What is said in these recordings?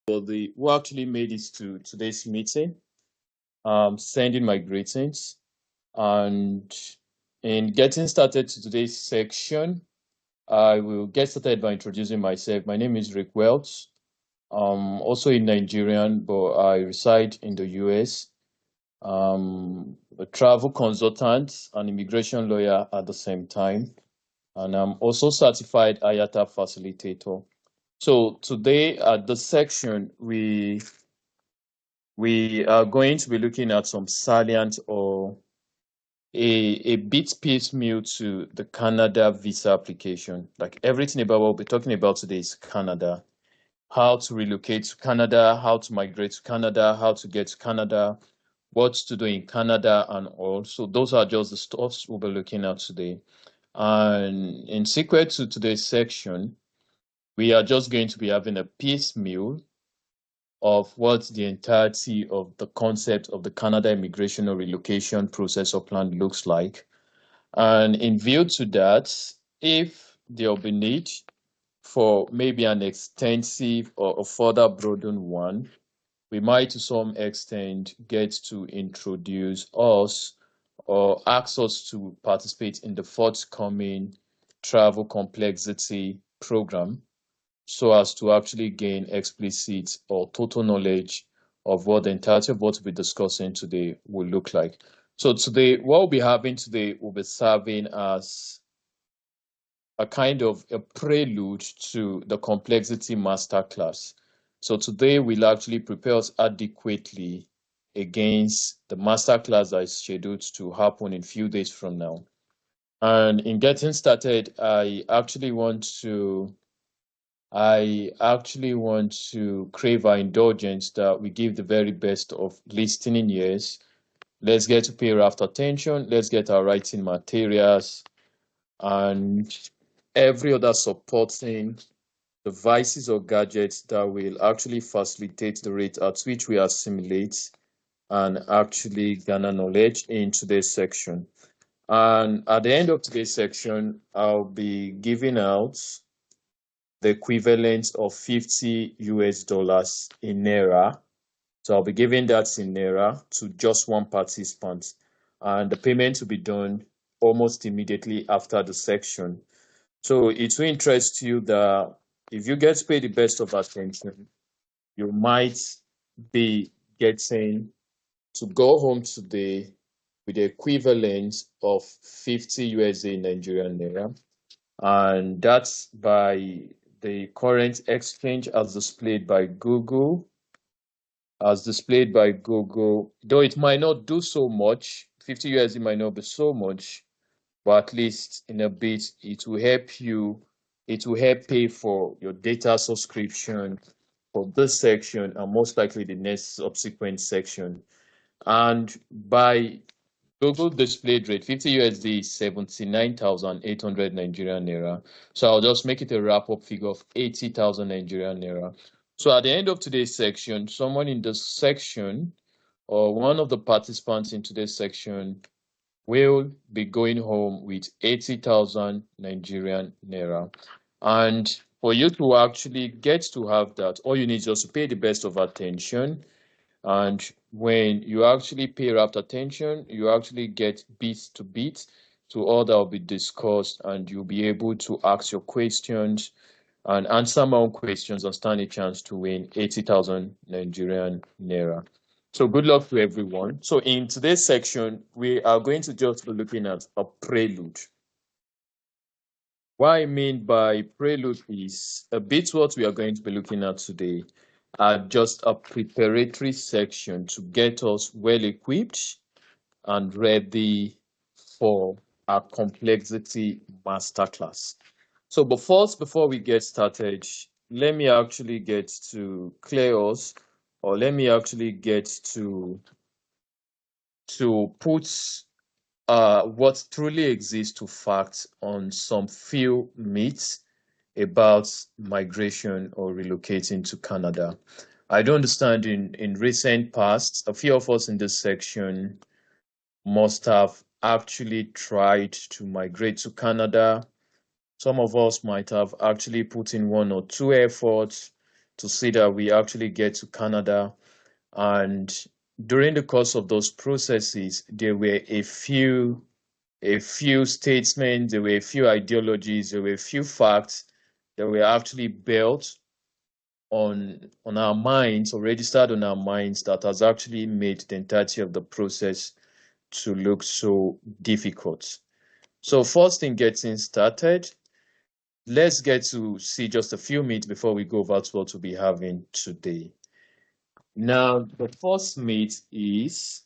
for the who actually made it to today's meeting. Sending my greetings and in getting started to today's section, I will get started by introducing myself. My name is Rick Welch. Also a Nigerian, but I reside in the US. A travel consultant and immigration lawyer at the same time, and I'm also certified IATA facilitator. So today at this section, we are going to be looking at some salient or a bit piecemeal to the Canada visa application. Like everything about what we'll be talking about today is Canada. How to relocate to Canada, how to migrate to Canada, how to get to Canada, what to do in Canada, and all. So those are just the stuffs we'll be looking at today. And in sequence to today's section, we are just going to be having a piecemeal of what the entirety of the concept of the Canada immigration or relocation process or plan looks like. And in view to that, if there will be need for maybe an extensive or a further broadened one, we might to some extent get to introduce us or ask us to participate in the forthcoming travel complexity program so as to actually gain explicit or total knowledge of what the entirety of what we'll be discussing today will look like. So today, what we'll be having today will be serving as a kind of a prelude to the complexity masterclass. So today we'll actually prepare us adequately against the masterclass that is scheduled to happen in a few days from now. And in getting started, I actually want to crave our indulgence that we give the very best of listening ears. Let's get to pay rapt attention. Let's get our writing materials and every other supporting devices or gadgets that will actually facilitate the rate at which we assimilate and actually garner knowledge in today's section. And at the end of today's section, I'll be giving out the equivalent of 50 US dollars in Naira. So I'll be giving that in Naira to just one participant. And the payment will be done almost immediately after the section. So it will interest you that if you get paid the best of attention, you might be getting to go home today with the equivalent of 50 USD Nigerian Naira. And that's by the current exchange as displayed by Google. Though it might not do so much, 50 USD might not be so much, but at least in a bit, it will help pay for your data subscription for this section and most likely the next subsequent section. And by Google displayed rate, 50 USD is 79,800 Nigerian Naira. So I'll just make it a wrap up figure of 80,000 Nigerian Naira. So at the end of today's section, someone in this section or one of the participants in today's section will be going home with 80,000 Nigerian Naira. And for you to actually get to have that, all you need is just to pay the best of attention. And when you actually pay rapt attention, you actually get beat to beat to all that will be discussed, and you'll be able to ask your questions and answer my own questions and stand a chance to win 80,000 Nigerian Naira. So good luck to everyone. So in today's section, we are going to just be looking at a prelude. What I mean by prelude is a bit what we are going to be looking at today are just a preparatory section to get us well equipped and ready for our complexity masterclass. So, but first, before we get started, let me actually get to clear us, or let me actually get to put what truly exists to fact on some few myths about migration or relocating to Canada. I do understand in recent past, a few of us in this section must have actually tried to migrate to Canada. Some of us might have actually put in one or two efforts. to see that we actually get to Canada. And during the course of those processes, there were a few statements, there were a few ideologies, there were a few facts that were actually built on our minds or registered on our minds that has actually made the entirety of the process to look so difficult. So first thing getting started, let's get to see just a few myths before we go over to what we'll be having today. Now, the first myth is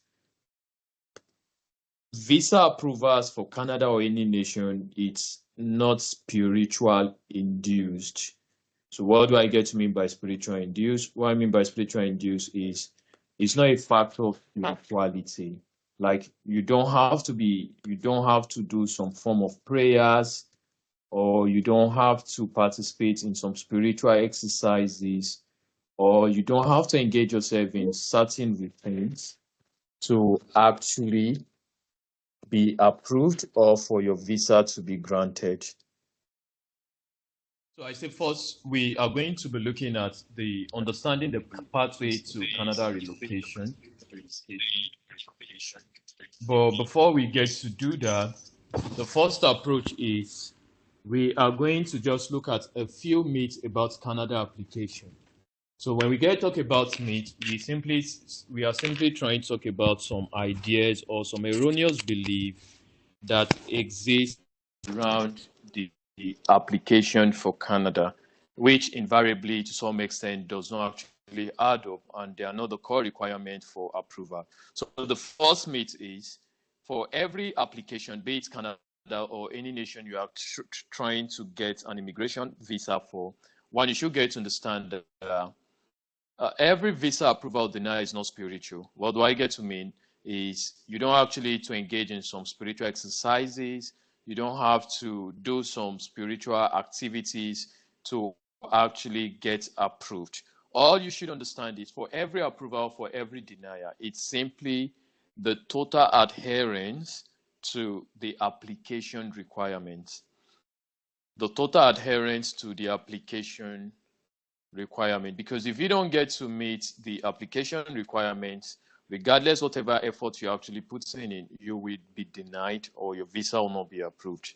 visa approvals for Canada or any nation, it's not spiritual induced. So what do I get to mean by spiritual induced? What I mean by spiritual induced is it's not a factor of spirituality. Like you don't have to do some form of prayers, or you don't have to participate in some spiritual exercises, or you don't have to engage yourself in certain routines to actually be approved or for your visa to be granted. So I say first, we are going to be looking at the understanding the pathway to Canada relocation. But before we get to do that, the first approach is we are going to just look at a few myths about Canada application. So when we get talk about myths, we are simply trying to talk about some ideas or some erroneous belief that exists around the application for Canada, which invariably to some extent does not actually add up, and they are not the core requirement for approval. So the first myth is for every application, be it Canada or any nation you are trying to get an immigration visa for, one, you should get to understand that every visa approval denial is not spiritual. What do I get to mean is you don't actually to engage in some spiritual exercises. You don't have to do some spiritual activities to actually get approved. All you should understand is for every approval, for every denial, it's simply the total adherence to the application requirements. The total adherence to the application requirement, because if you don't get to meet the application requirements, regardless whatever effort you actually put in, you will be denied or your visa will not be approved.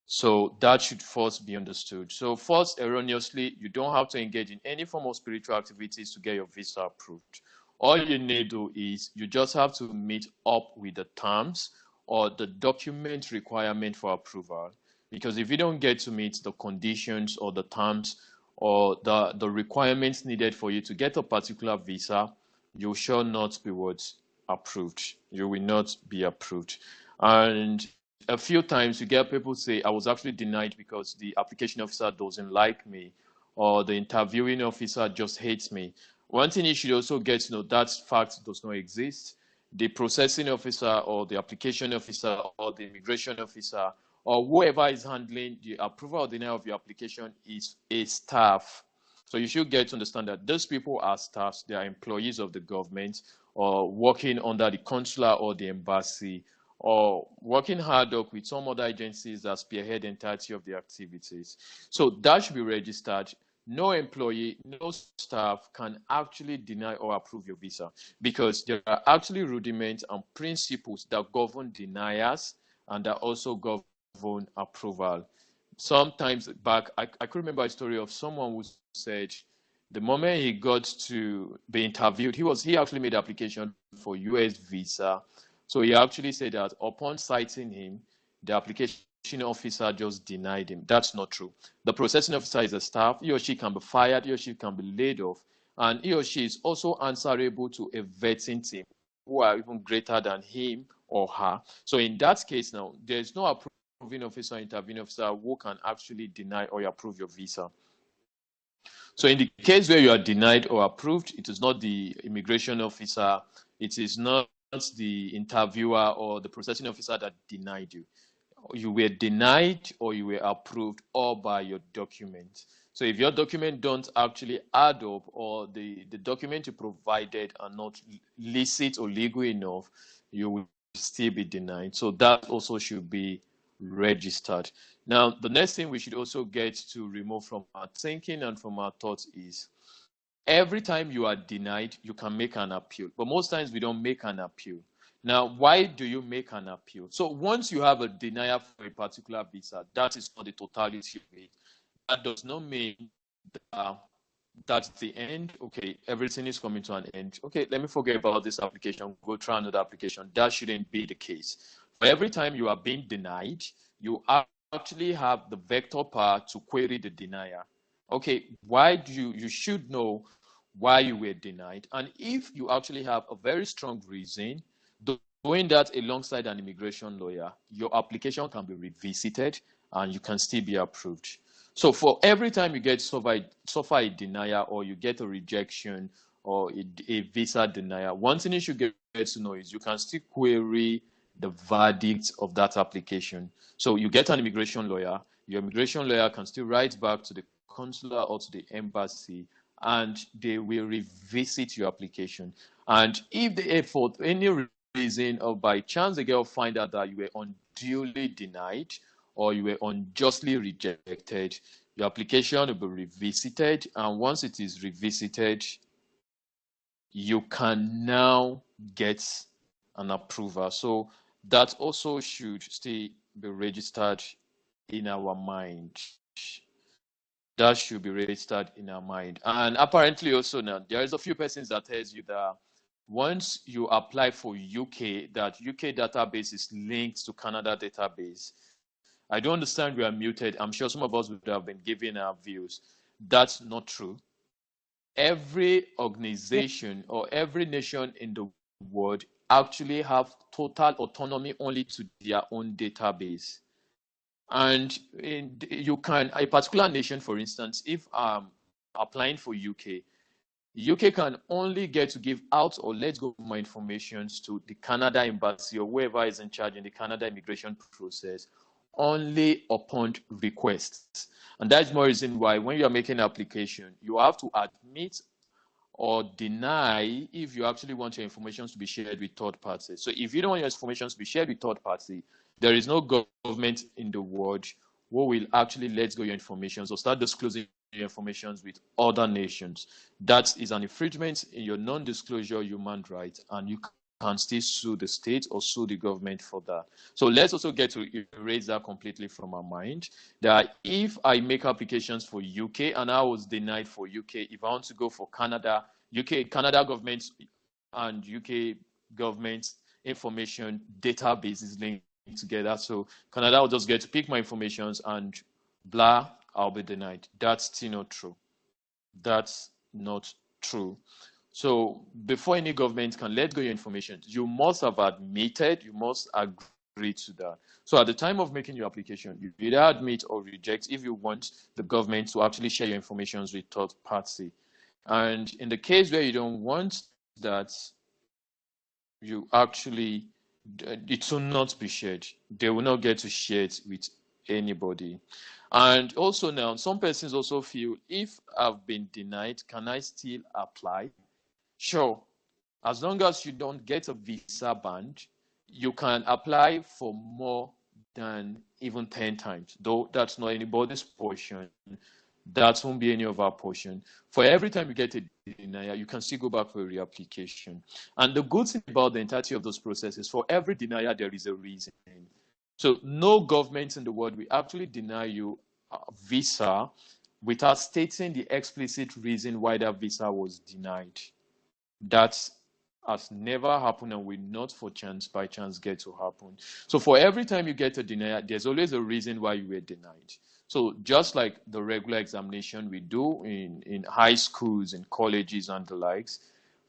So that should first be understood. So first, erroneously, you don't have to engage in any form of spiritual activities to get your visa approved. All you need to do is you just have to meet up with the terms or the document requirement for approval. Because if you don't get to meet the conditions or the terms or the requirements needed for you to get a particular visa, you shall not be approved. You will not be approved. And a few times you get people say, I was actually denied because the application officer doesn't like me, or the interviewing officer just hates me. One thing you should also get to know, that fact does not exist. The processing officer or the application officer or the immigration officer or whoever is handling the approval or denial of your application is a staff. So you should get to understand that those people are staffs. They are employees of the government or working under the consular or the embassy or working hard up with some other agencies that spearhead the entirety of the activities. So that should be registered. No employee, no staff can actually deny or approve your visa because there are actually rudiments and principles that govern deniers and that also govern approval. Sometimes back, I could remember a story of someone who said the moment he got to be interviewed, he actually made application for US visa. So he actually said that upon citing him, the application officer just denied him. That's not true. The processing officer is a staff. He or she can be fired. He or she can be laid off. And he or she is also answerable to a vetting team who are even greater than him or her. So in that case now, there's no approving officer or interviewing officer who can actually deny or approve your visa. So in the case where you are denied or approved, it is not the immigration officer, it is not the interviewer or the processing officer that denied you. You were denied or you were approved all by your document. So if your document don't actually add up or the document you provided are not licit or legal enough, you will still be denied. So that also should be registered. Now, the next thing we should also get to remove from our thinking and from our thoughts is every time you are denied, you can make an appeal. But most times we don't make an appeal. Now, why do you make an appeal? So once you have a denial for a particular visa, that is not the totality of it. That does not mean that that's the end. Okay, everything is coming to an end. Okay, let me forget about this application, go try another application. That shouldn't be the case. For every time you are being denied, you actually have the vector power to query the denier. Okay, why do you should know why you were denied. And if you actually have a very strong reason, doing that alongside an immigration lawyer, your application can be revisited and you can still be approved. So for every time you get suffer a denial or you get a rejection or a visa denial, one thing you should get to know is you can still query the verdict of that application. So you get an immigration lawyer, your immigration lawyer can still write back to the consular or to the embassy and they will revisit your application. And if they, for any reason or by chance the girl find out that you were unduly denied or you were unjustly rejected, your application will be revisited. And once it is revisited, you can now get an approval. So that also should still be registered in our mind. That should be registered in our mind. And apparently also now, there is a few persons that tells you that once you apply for UK, that UK database is linked to Canada database. I don't understand we are muted. I'm sure some of us would have been giving our views. That's not true. Every organization or every nation in the world actually have total autonomy only to their own database. And you can, a particular nation, for instance, if applying for UK can only get to give out or let go more information to the Canada embassy or whoever is in charge in the Canada immigration process only upon requests. And that's more reason why when you are making an application, you have to admit or deny if you actually want your information to be shared with third parties. So if you don't want your information to be shared with third party, there is no government in the world who will actually let go your information or start disclosing your information with other nations. That is an infringement in your non-disclosure human rights, and you can still sue the state or sue the government for that. So let's also get to erase that completely from our mind. That if I make applications for UK and I was denied for UK, if I want to go for Canada, Canada government and UK government information database is linked together. So Canada will just get to pick my informations and blah, I'll be denied. That's still not true. That's not true. So before any government can let go your information, you must have admitted, you must agree to that. So at the time of making your application, you either admit or reject if you want the government to actually share your information with third party. And in the case where you don't want that, you actually, it will not be shared. They will not get to share it with anybody. And also now, some persons also feel if I've been denied, can I still apply? Sure. As long as you don't get a visa band, you can apply for more than even 10 times, though that's not anybody's portion. That won't be any of our portion. For every time you get a denial, you can still go back for a reapplication. And the good thing about the entirety of those processes, for every denial, there is a reason. So no government in the world will actually deny you a visa without stating the explicit reason why that visa was denied. That has never happened and will not by chance get to happen. So for every time you get a denial, there's always a reason why you were denied. So just like the regular examination we do in high schools and colleges and the likes,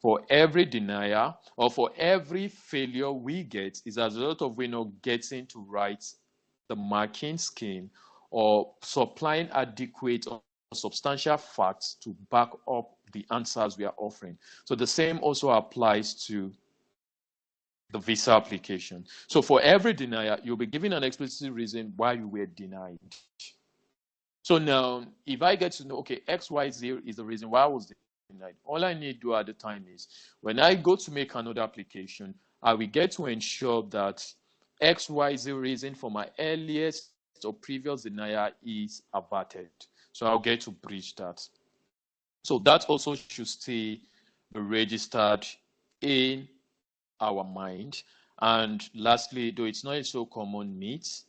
for every denial or for every failure we get is as a result of we not getting to write the marking scheme or supplying adequate or substantial facts to back up the answers we are offering. So the same also applies to the visa application. So for every denial, you'll be given an explicit reason why you were denied. So now, if I get to know, okay, XYZ is the reason why I was denied, all I need to do at the time is when I go to make another application, I will get to ensure that XYZ reason for my earliest or previous denial is averted. So I'll get to breach that. So that also should stay registered in our mind. And lastly, though it's not a so common myth,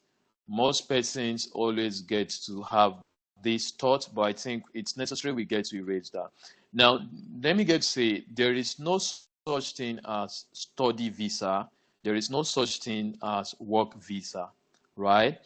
most persons always get to have this thought, but I think it's necessary we get to erase that. Now, let me get to say there is no such thing as study visa. There is no such thing as work visa, right?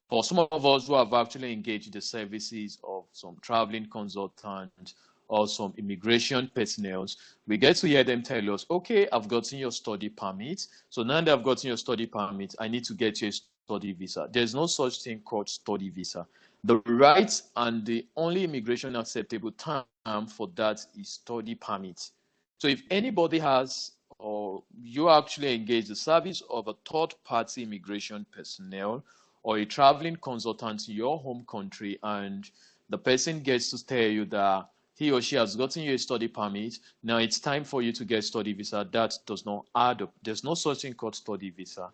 For some of us who have actually engaged the services of some traveling consultant or some immigration personnel, we get to hear them tell us, okay, I've gotten your study permit. So now that I've gotten your study permit, I need to get you a study visa. There's no such thing called study visa. The right and the only immigration acceptable term for that is study permit. So if anybody has or you actually engage the service of a third party immigration personnel or a traveling consultant in your home country, and the person gets to tell you that he or she has gotten you a study permit, now it's time for you to get study visa, that does not add up. There's no such thing called study visa.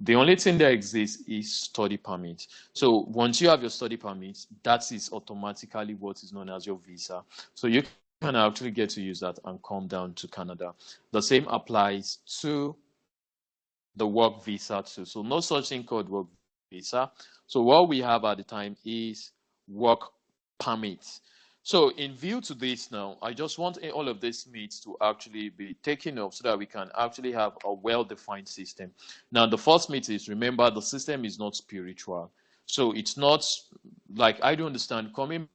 The only thing that exists is study permit. So once you have your study permit, that is automatically what is known as your visa. So you can actually get to use that and come down to Canada. The same applies to the work visa too. So no such thing called work visa. So what we have at the time is work permit. So in view to this now, I just want all of these myths to actually be taken up so that we can actually have a well-defined system. Now, the first myth is, remember, the system is not spiritual. So it's not like, I don't understand, coming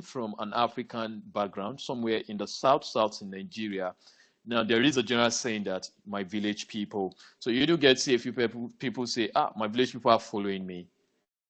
from an African background, somewhere in the south in Nigeria. Now, there is a general saying that my village people. So you do get to see a few people say, my village people are following me.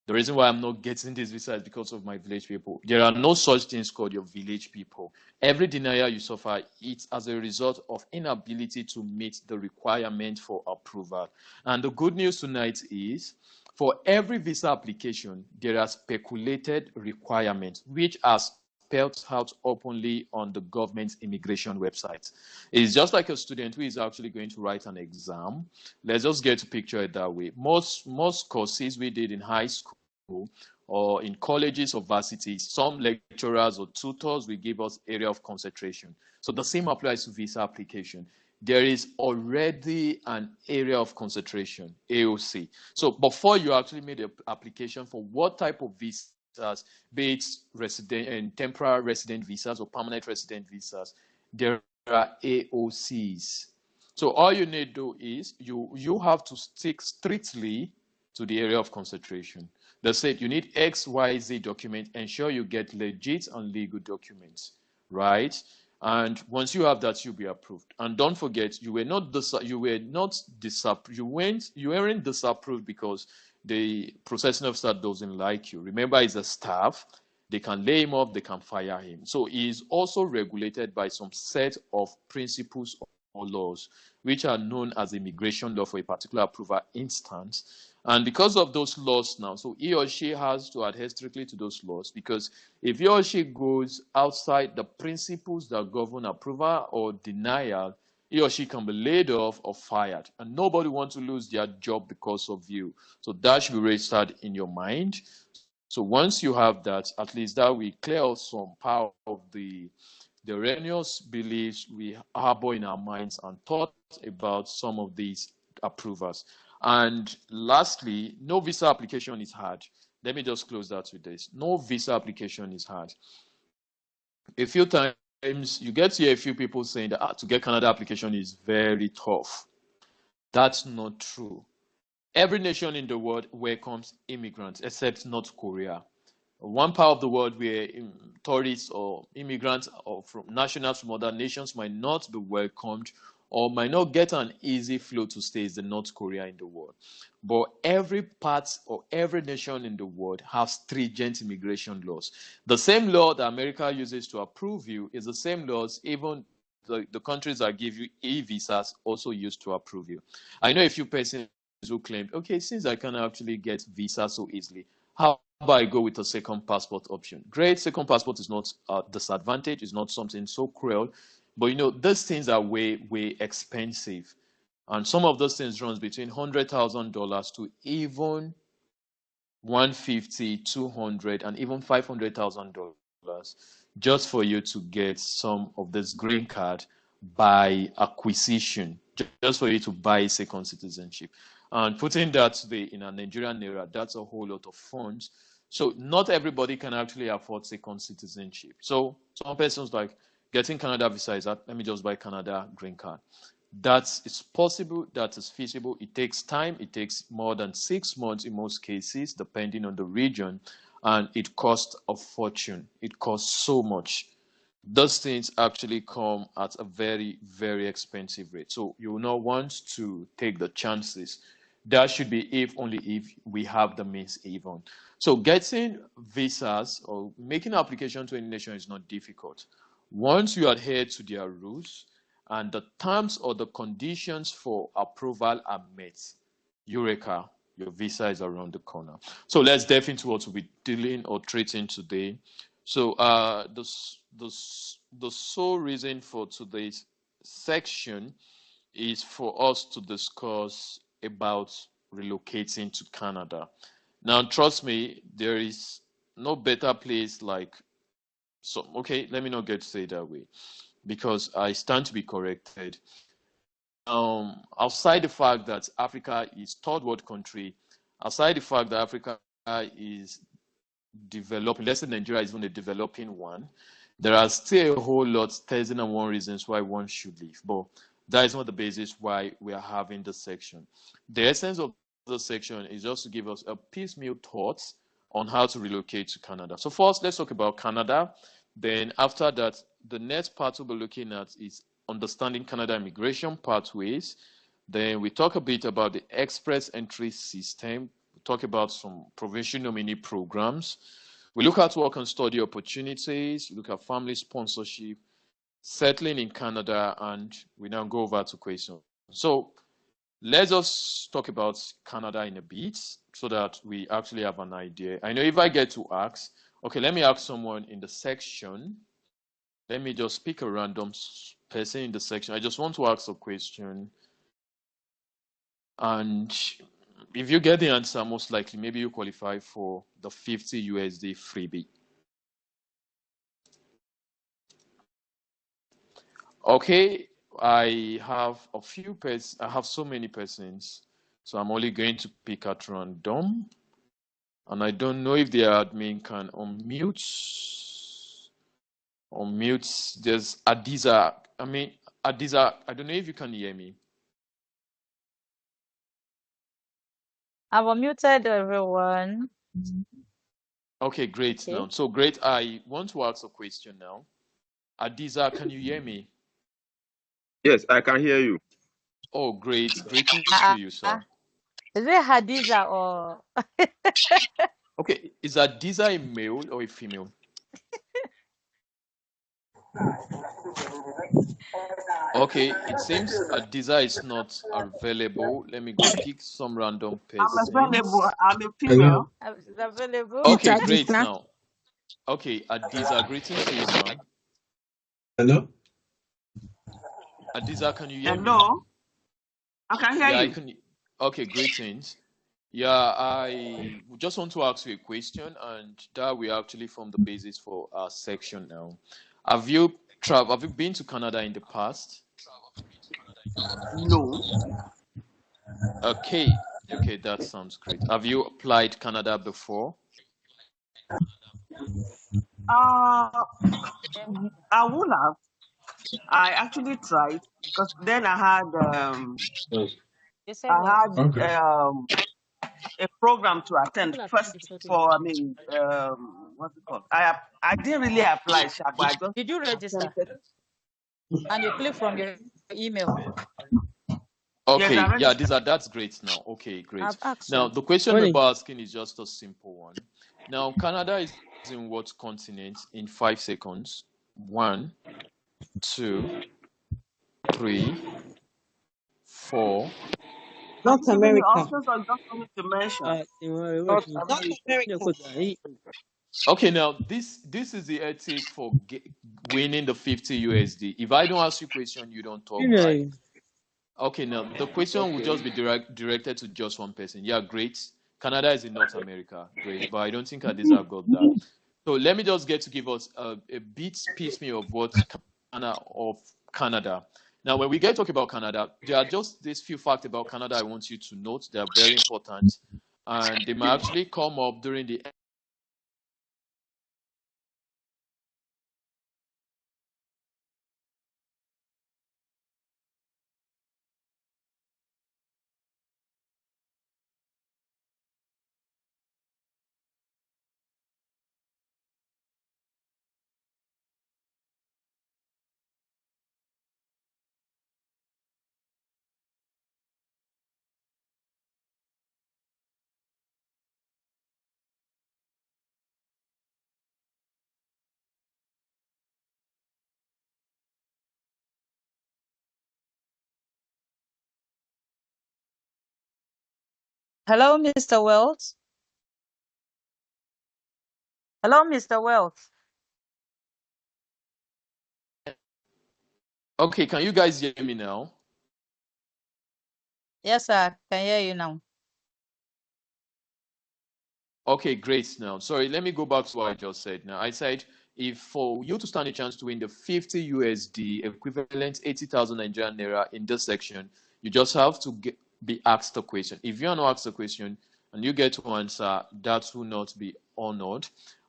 The reason why I'm not getting this visa is because of my village people. There are no such things called your village people. Every denial you suffer, it's as a result of inability to meet the requirement for approval. And the good news tonight is, for every visa application, there are speculated requirements, which are spelled out openly on the government's immigration website. It's just like a student who is actually going to write an exam. Let's just get to picture it that way. Most courses we did in high school or in colleges or varsities, some lecturers or tutors will give us area of concentration. So the same applies to visa application. There is already an area of concentration, AOC. So before you actually made an application for what type of visas, be it resident and temporary resident visas or permanent resident visas, there are AOCs. So all you need to do is you have to stick strictly to the area of concentration. They said you need XYZ document, ensure you get legit and legal documents, right? And once you have that, you'll be approved. And don't forget, you weren't disapproved because the processing officer doesn't like you. Remember, he's a staff. They can lay him off, they can fire him. So he is also regulated by some set of principles or laws, which are known as immigration law for a particular approval instance. And because of those laws now, so he or she has to adhere strictly to those laws, because if he or she goes outside the principles that govern approval or denial, he or she can be laid off or fired. And nobody wants to lose their job because of you. So that should be registered in your mind. So once you have that, at least that will clear out some part of the erroneous beliefs we harbor in our minds and thought about some of these approvers. And lastly, no visa application is hard. Let me just close that with this. No visa application is hard. A few times you get to hear a few people saying that to get Canada application is very tough. That's not true. Every nation in the world welcomes immigrants except North Korea. One part of the world where tourists or immigrants or from nationals from other nations might not be welcomed or might not get an easy flow to stay is the North Korea in the world. But every part or every nation in the world has stringent immigration laws. The same law that America uses to approve you is the same laws even the countries that give you e-visas also use to approve you. I know a few persons who claim, okay, since I can actually get visa so easily, how about I go with a second passport option? Great, second passport is not a disadvantage, it's not something so cruel, but those things are way, way expensive. And some of those things runs between $100,000 to even 150, 200, and even $500,000. just for you to get some of this green card by acquisition, just for you to buy a second citizenship. And putting that today in a Nigerian era, that's a whole lot of funds. So not everybody can actually afford second citizenship. So some persons like getting Canada visa is that, let me just buy Canada green card. It's possible, that is feasible. It takes time. It takes more than 6 months in most cases, depending on the region, and it costs a fortune. It costs so much. Those things actually come at a very, very expensive rate. So you will not want to take the chances. That should be if only if we have the means even. So getting visas or making application to any nation is not difficult. Once you adhere to their rules and the terms or the conditions for approval are met, Eureka, your visa is around the corner. So let's dive into what we'll be dealing or treating today. So the sole reason for today's section is for us to discuss about relocating to Canada. Now, trust me, there is no better place like, so, okay, let me not get to say it that way because I stand to be corrected. Outside the fact that Africa is third world country, outside the fact that Africa is developing, let's say Nigeria is even a developing one, there are still a whole lot, 1,001 reasons why one should leave. But that is not the basis why we are having this section. The essence of the section is just to give us a piecemeal thoughts on how to relocate to Canada. So first, let's talk about Canada. Then after that, the next part we'll be looking at is understanding Canada immigration pathways. Then we talk a bit about the express entry system. We talk about some provincial nominee programs. We look at work and study opportunities. We look at family sponsorship, settling in Canada, and we now go over to questions. So let's just talk about Canada in a bit so that we actually have an idea. I know if I get to ask, okay, let me ask someone in the section. Let me just pick a random person in the section. I just want to ask a question. And if you get the answer, most likely, maybe you qualify for the 50 USD freebie. Okay, I have a few persons. I have so many persons, so I'm only going to pick at random. And I don't know if the admin can unmute. Unmute. There's Adiza. Adiza, I don't know if you can hear me. I've unmuted everyone. Okay, great. Okay. Now, so great. I want to ask a question now. Adiza, can you hear me? Yes, I can hear you. Oh, great. Greetings to you, sir. Is it Hadiza or? Okay, is Hadiza a male or a female? Okay, it seems Hadiza is not available. Let me go pick some random person. I'm available. I'm a female. Is available? Okay, great now. Okay, Hadiza, greetings to you, ma'am. Hello? Hadiza, can you hear me? Hello? I can hear you. I can. Okay, greetings. Yeah, I just want to ask you a question, and that we actually form the basis for our section now. Have you been to Canada in the past? No. Okay, that sounds great. Have you applied Canada before? I would have. I actually tried because then I had a program to attend first for what's it called? I didn't really apply, but I just did you register? And you click from your email. Okay, yes, yeah, that's great now. Okay, great. Now the question we're asking is just a simple one. Now Canada is in what continent in 5 seconds? 1, 2, 3, 4. North America. Okay, now this is the ethic for winning the 50 USD. If I don't ask you a question, you don't talk back. Okay, now the question will just be directed to just one person. Yeah, great. Canada is in North America. Great, but I don't think Hadiza got that. So let me just get to give us a bit piecemeal of what Canada. Now, when we get to talk about Canada, there are just these few facts about Canada I want you to note. They are very important, and they might actually come up during the Hello, Mr. Wells. Hello, Mr. Wells. Okay, can you guys hear me now? Yes, sir. Can hear you now. Okay, great. Now, sorry, let me go back to what I just said. Now, I said if for you to stand a chance to win the 50 USD equivalent 80,000 Nigerian naira in this section, you just have to be asked a question. If you are not asked a question and you get to answer, that will not be honored.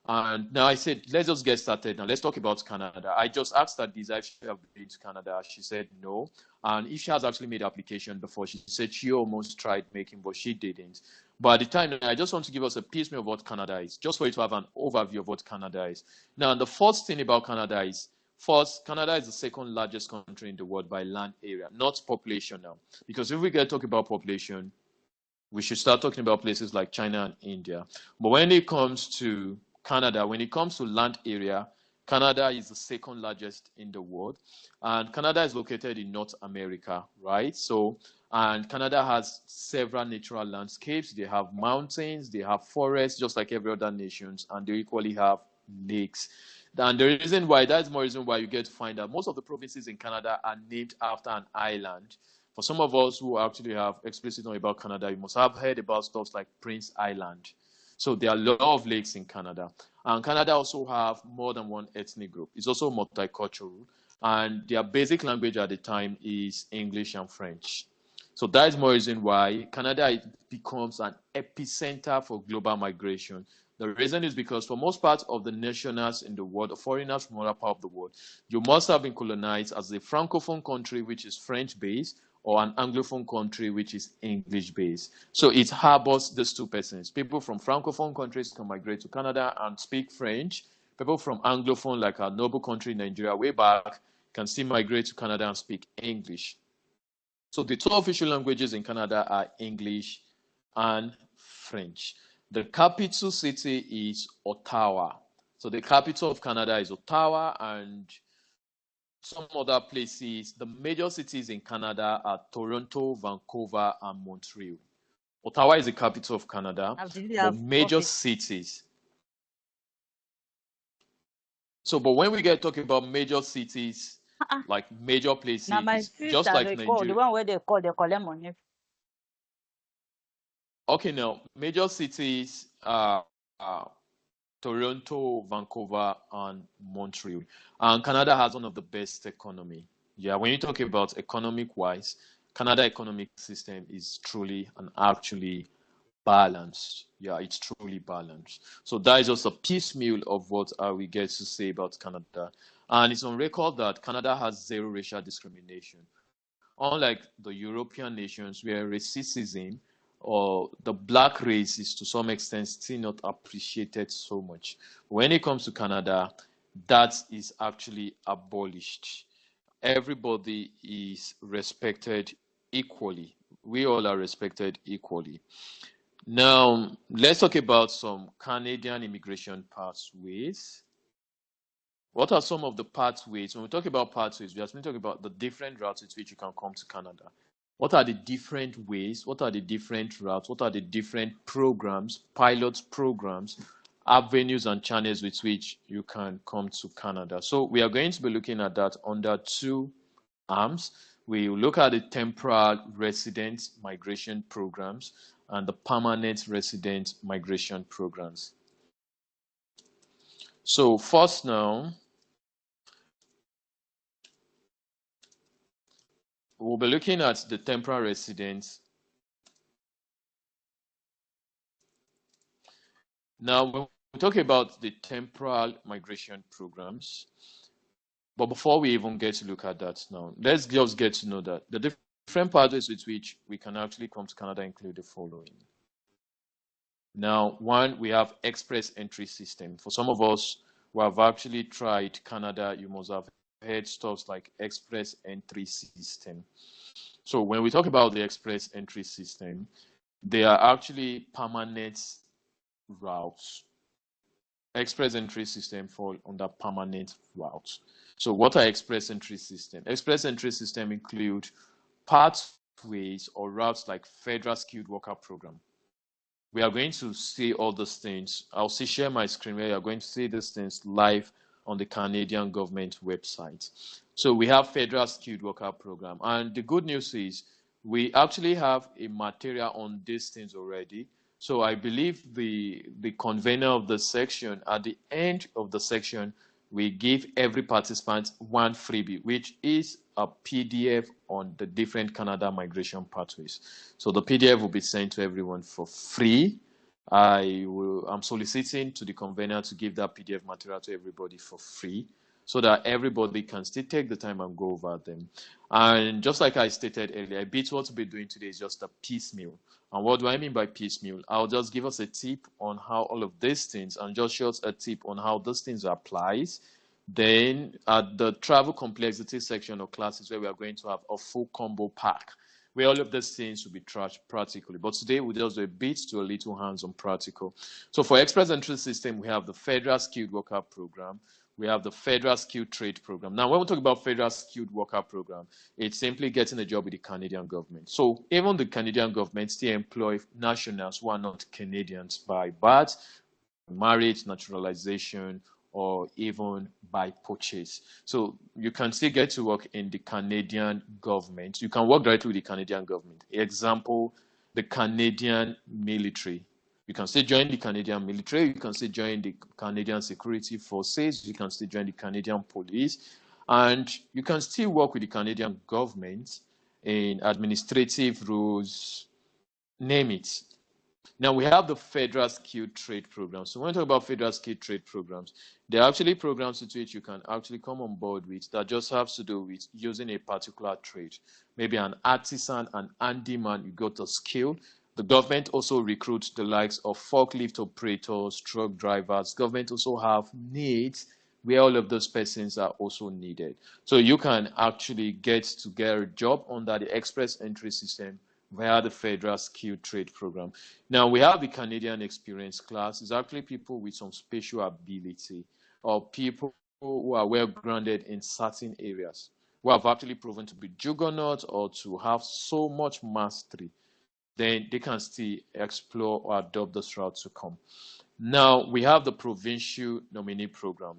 And now I said, let's just get started. Now let's talk about Canada. I just asked her this if she have been to Canada. She said no. And if she has actually made application before, she said she almost tried making, but she didn't. But at the time, I just want to give us a piecemeal of what Canada is, just for you to have an overview of what Canada is. Now, the first thing about Canada is, first, Canada is the second largest country in the world by land area, not population now. Because if we get talking about population, we should start talking about places like China and India. But when it comes to Canada, when it comes to land area, Canada is the second largest in the world. And Canada is located in North America, right? So, and Canada has several natural landscapes. They have mountains, they have forests, just like every other nations, and they equally have lakes. And the reason why, that's more reason why you get to find out most of the provinces in Canada are named after an island. For some of us who actually have explicit knowledge about Canada, you must have heard about stuff like Prince Island. So there are a lot of lakes in Canada. And Canada also have more than one ethnic group. It's also multicultural. And their basic language at the time is English and French. So that is more reason why Canada becomes an epicenter for global migration. The reason is because for most parts of the nationals in the world, the foreigners from other parts of the world, you must have been colonized as a francophone country, which is French-based, or an Anglophone country, which is English-based. So it harbors these two persons. People from francophone countries can migrate to Canada and speak French. People from Anglophone, like our noble country, Nigeria, way back, can still migrate to Canada and speak English. So the two official languages in Canada are English and French. The capital city is Ottawa. So the capital of Canada is Ottawa, and some other places. The major cities in Canada are Toronto, Vancouver, and Montreal. Ottawa is the capital of Canada, but major cities. So, but when we get talking about major cities, like major places, now my just like Nigeria. The one where they collect money. Okay, now major cities are Toronto, Vancouver, and Montreal. And Canada has one of the best economy. Yeah, when you talk about economic-wise, Canada economic system is truly and actually balanced. Yeah, it's truly balanced. So that is just a piecemeal of what we get to say about Canada. And it's on record that Canada has zero racial discrimination. Unlike the European nations where racism or the black race is to some extent still not appreciated so much. When it comes to Canada, that is actually abolished. Everybody is respected equally. We all are respected equally. Now, let's talk about some Canadian immigration pathways. What are some of the pathways? When we talk about pathways, we are talking about the different routes with which you can come to Canada. What are the different ways? What are the different routes? What are the different programs, pilot programs, avenues, and channels with which you can come to Canada? So we are going to be looking at that under two arms. We will look at the temporary resident migration programs and the permanent resident migration programs. So first now, we'll be looking at the temporary residents. Now, when we talk about the temporal migration programs, but before we even get to look at that now, let's just get to know that the different pathways with which we can actually come to Canada include the following. Now, one, we have express entry system. For some of us who have actually tried Canada, you must have heard stuff like express entry system. So when we talk about the express entry system, they are actually permanent routes. Express entry system fall under permanent routes. So what are express entry system? Express entry system include pathways or routes like federal skilled worker program. We are going to see all these things. I'll share my screen where you're going to see these things live on the Canadian government website. So we have federal skilled worker program. And the good news is we actually have a material on these things already. So I believe the convener of the section, at the end of the section, we give every participant one freebie, which is a PDF on the different Canada migration pathways. So the PDF will be sent to everyone for free. I'm soliciting to the convener to give that PDF material to everybody for free so that everybody can still take the time and go over them. And just like I stated earlier, a bit what we'll be doing today is just a piecemeal. And what do I mean by piecemeal? I'll just give us a tip on how all of these things, and just show us a tip on how those things applies. Then at the travel complexity section of classes where we are going to have a full combo pack where all of these things will be trashed practically. But today we'll just do a bit to a little hands-on practical. So for express entry system, we have the Federal Skilled Worker Program. We have the Federal Skilled Trade Program. Now, when we talk about Federal Skilled Worker Program, it's simply getting a job with the Canadian government. So even the Canadian government still employ nationals who are not Canadians by birth, marriage, naturalization, or even by purchase. So you can still get to work in the Canadian government. You can work directly with the Canadian government. Example, the Canadian military. You can still join the Canadian military. You can still join the Canadian security forces. You can still join the Canadian police. And you can still work with the Canadian government in administrative roles, name it. Now we have the Federal Skilled Trade Program. So when we talk about Federal Skilled Trade Programs, they're actually programs with which you can actually come on board with that just has to do with using a particular trade. Maybe an artisan, an handyman, you got a skill. The government also recruits the likes of forklift operators, truck drivers. Government also have needs where all of those persons are also needed. So you can actually get a job under the express entry system via the Federal Skilled Trade Program. Now, we have the Canadian Experience class. It's actually people with some special ability or people who are well grounded in certain areas, who have actually proven to be juggernauts or to have so much mastery. Then they can still explore or adopt this route to come. Now, we have the Provincial Nominee Program.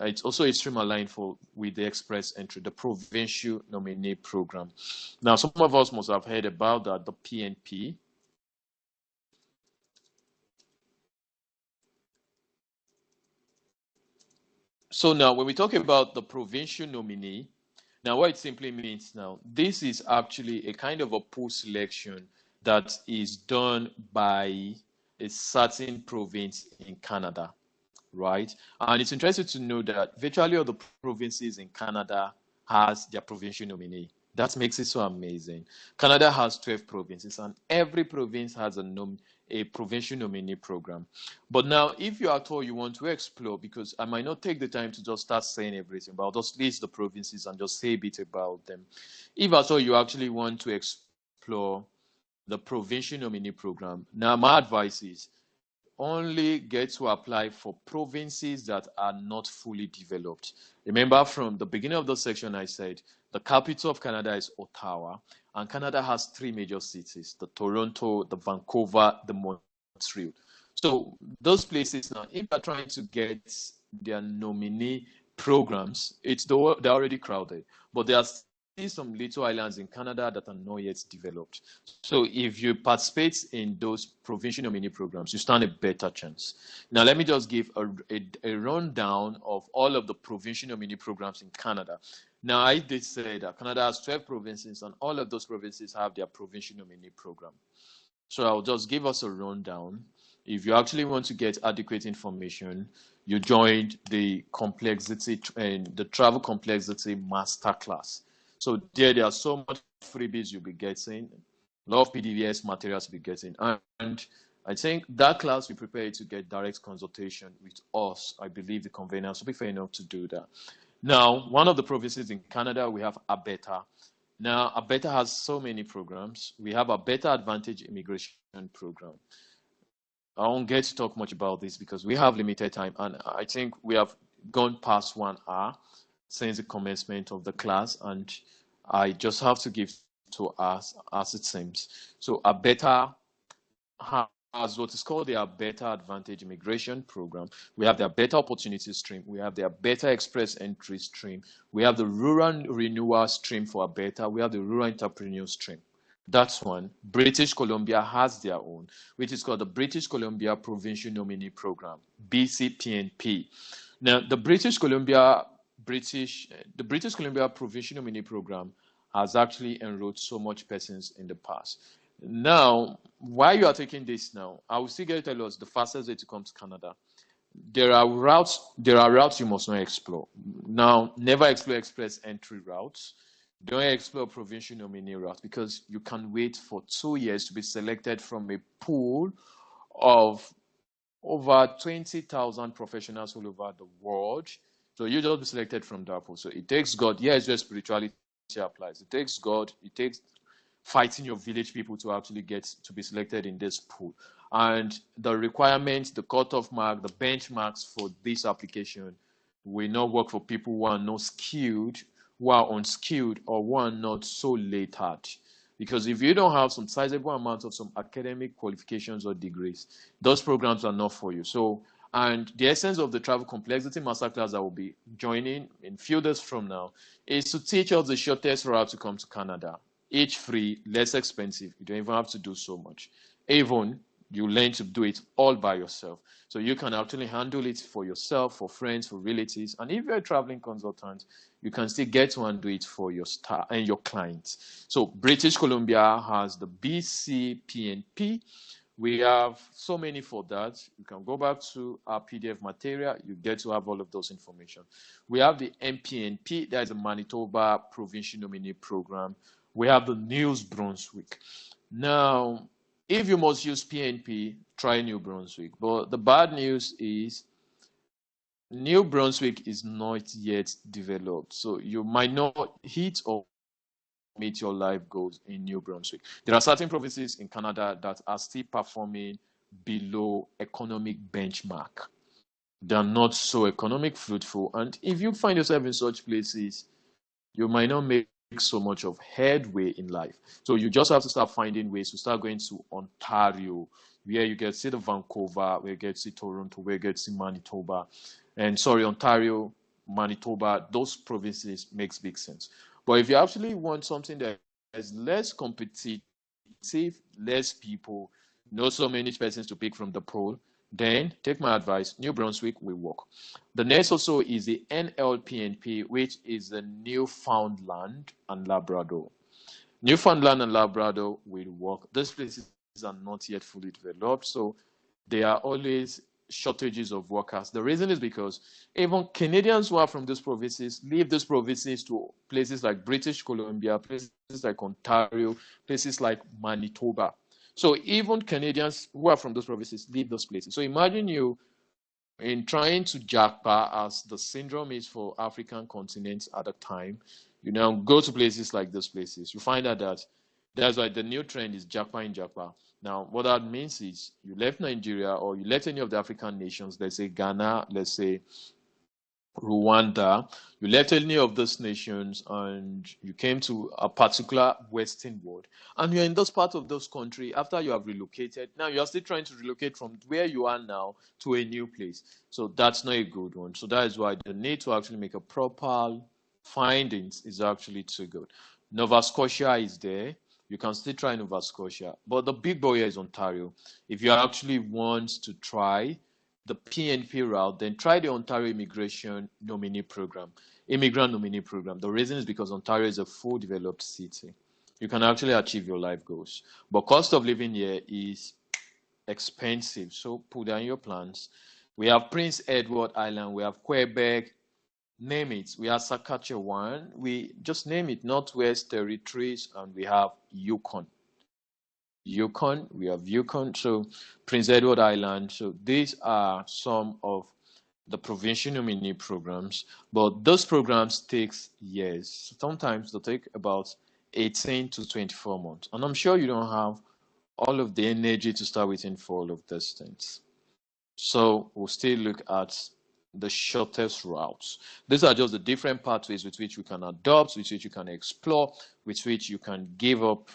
It's also extremely aligned with the express entry, the provincial nominee program. Now, some of us must have heard about that, the PNP. So now, when we talk about the provincial nominee, now what it simply means now, this is actually a kind of a pool selection that is done by a certain province in Canada. Right? And it's interesting to know that virtually all the provinces in Canada has their provincial nominee. That makes it so amazing. Canada has 12 provinces, and every province has a provincial nominee program. But now, if you at all you want to explore, because I might not take the time to just start saying everything, but I'll just list the provinces and just say a bit about them. If at all you actually want to explore the provincial nominee program, now my advice is only get to apply for provinces that are not fully developed. Remember from the beginning of the section I said the capital of Canada is Ottawa, and Canada has 3 major cities, the Toronto, the Vancouver, the Montreal. So those places now, if they're trying to get their nominee programs, they're already crowded, but they are some little islands in Canada that are not yet developed. So if you participate in those provincial mini programs, you stand a better chance. Now, let me just give a rundown of all of the provincial mini programs in Canada. Now, I did say that Canada has 12 provinces, and all of those provinces have their provincial mini program. So I'll just give us a rundown. If you actually want to get adequate information, you joined the complexity and the travel complexity masterclass. So there are so much freebies you'll be getting, a lot of PDVS materials you'll be getting. And I think that class will prepare you to get direct consultation with us. I believe the conveners will be fair enough to do that. Now, one of the provinces in Canada, we have Alberta. Now, Alberta has so many programs. We have a Alberta Advantage Immigration Program. I won't get to talk much about this because we have limited time, and I think we have gone past 1 hour since the commencement of the class, and I just have to give to us as it seems. So Alberta has what is called the Alberta Advantage Immigration Program. We have the Alberta Opportunity Stream. We have the Alberta Express Entry Stream. We have the Rural Renewal Stream for Alberta. We have the Rural Entrepreneur Stream. That's one. British Columbia has their own, which is called the British Columbia Provincial Nominee Program, BCPNP. Now, the British Columbia Provincial Nominee Program has actually enrolled so much persons in the past. Now, why you are taking this now, I will still get to tell us the fastest way to come to Canada. There are routes you must not explore. Now, never explore express entry routes. Don't explore provincial nominee routes because you can wait for 2 years to be selected from a pool of over 20,000 professionals all over the world. So you just be selected from that pool. So it takes God. Yes, your spirituality applies. It takes God. It takes fighting your village people to actually get to be selected in this pool. And the requirements, the cutoff mark, the benchmarks for this application will not work for people who are not skilled, who are unskilled, or who are not so late at. Because if you don't have some sizable amount of some academic qualifications or degrees, those programs are not for you. So, and the essence of the travel complexity masterclass I will be joining in few days from now is to teach us the shortest route to come to Canada. Each free, less expensive. You don't even have to do so much. Even you learn to do it all by yourself. So you can actually handle it for yourself, for friends, for relatives. And if you're a traveling consultant, you can still get to and do it for your staff and your clients. So British Columbia has the BCPNP. We have so many for that. You can go back to our PDF material. You get to have all of those information. We have the MPNP. That is the Manitoba Provincial Nominee Program. We have the New Brunswick. Now, if you must use PNP, try New Brunswick. But the bad news is New Brunswick is not yet developed. So you might not hit or meet your life goals in New Brunswick. There are certain provinces in Canada that are still performing below economic benchmark. They are not so economic fruitful. And if you find yourself in such places, you might not make so much of headway in life. So you just have to start finding ways to start going to Ontario, where you get to see the Vancouver, where you get to see Toronto, where you get to see Manitoba. And sorry, Ontario, Manitoba, those provinces makes big sense. But if you actually want something that is less competitive, less people, not so many persons to pick from the pool, then take my advice, New Brunswick will work. The next also is the NLPNP, which is the Newfoundland and Labrador. Newfoundland and Labrador will work. These places are not yet fully developed, so there are always shortages of workers. The reason is because even Canadians who are from these provinces leave these provinces to places like British Columbia, places like Ontario, places like Manitoba. So even Canadians who are from those provinces leave those places. So imagine you in trying to jackpot, as the syndrome is for African continents at the time, you now go to places like those places. You find out that that's why the new trend is jackpot in jackpot. Now, what that means is you left Nigeria or you left any of the African nations, let's say Ghana, let's say Rwanda, you left any of those nations and you came to a particular Western world, and you're in those parts of those countries after you have relocated. Now you're still trying to relocate from where you are now to a new place. So that's not a good one. So that is why the need to actually make a proper findings is actually too good. Nova Scotia is there. You can still try Nova Scotia. But the big boy here is Ontario. If you actually want to try the PNP route, then try the Ontario Immigration Nominee Program, Immigrant Nominee Program. The reason is because Ontario is a full developed city. You can actually achieve your life goals. But cost of living here is expensive. So put down your plans. We have Prince Edward Island. We have Quebec. Name it. We have Saskatchewan. We just name it. Northwest Territories, and we have Yukon. We have Yukon. So Prince Edward Island. So these are some of the provincial nominee programs, but those programs takes years. Sometimes they take about 18 to 24 months, and I'm sure you don't have all of the energy to start waiting for all of these things. So we'll still look at the shortest routes. These are just the different pathways with which we can adopt, with which you can explore, with which you can give up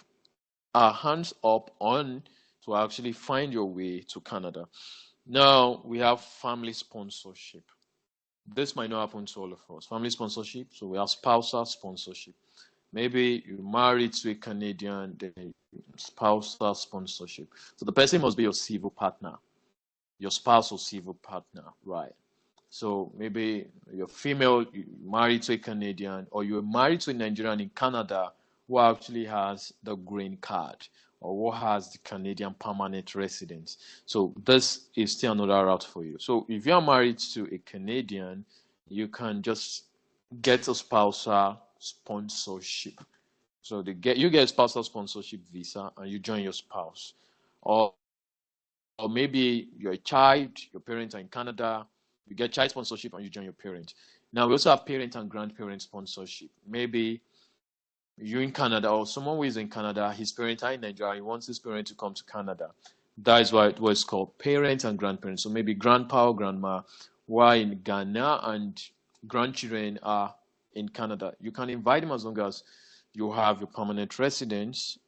our hands up on to actually find your way to Canada. Now we have family sponsorship. This might not happen to all of us. Family sponsorship, so we have spousal sponsorship. Maybe you're married to a Canadian, then spousal sponsorship. So the person must be your civil partner, your spouse or civil partner, right? So maybe you're female, you're married to a Canadian, or you're married to a Nigerian in Canada who actually has the green card or who has the Canadian permanent residence. So this is still another route for you. So if you're married to a Canadian, you can just get a spousal sponsorship. So you get a spousal sponsorship visa and you join your spouse. Or maybe you're a child, your parents are in Canada, you get child sponsorship and you join your parents. Now we also have parent and grandparent sponsorship. Maybe you're in Canada or someone who is in Canada, his parents are in Nigeria, he wants his parent to come to Canada. That is why it was called parents and grandparents. So maybe grandpa or grandma who are in Ghana and grandchildren are in Canada. You can invite them as long as you have your permanent residence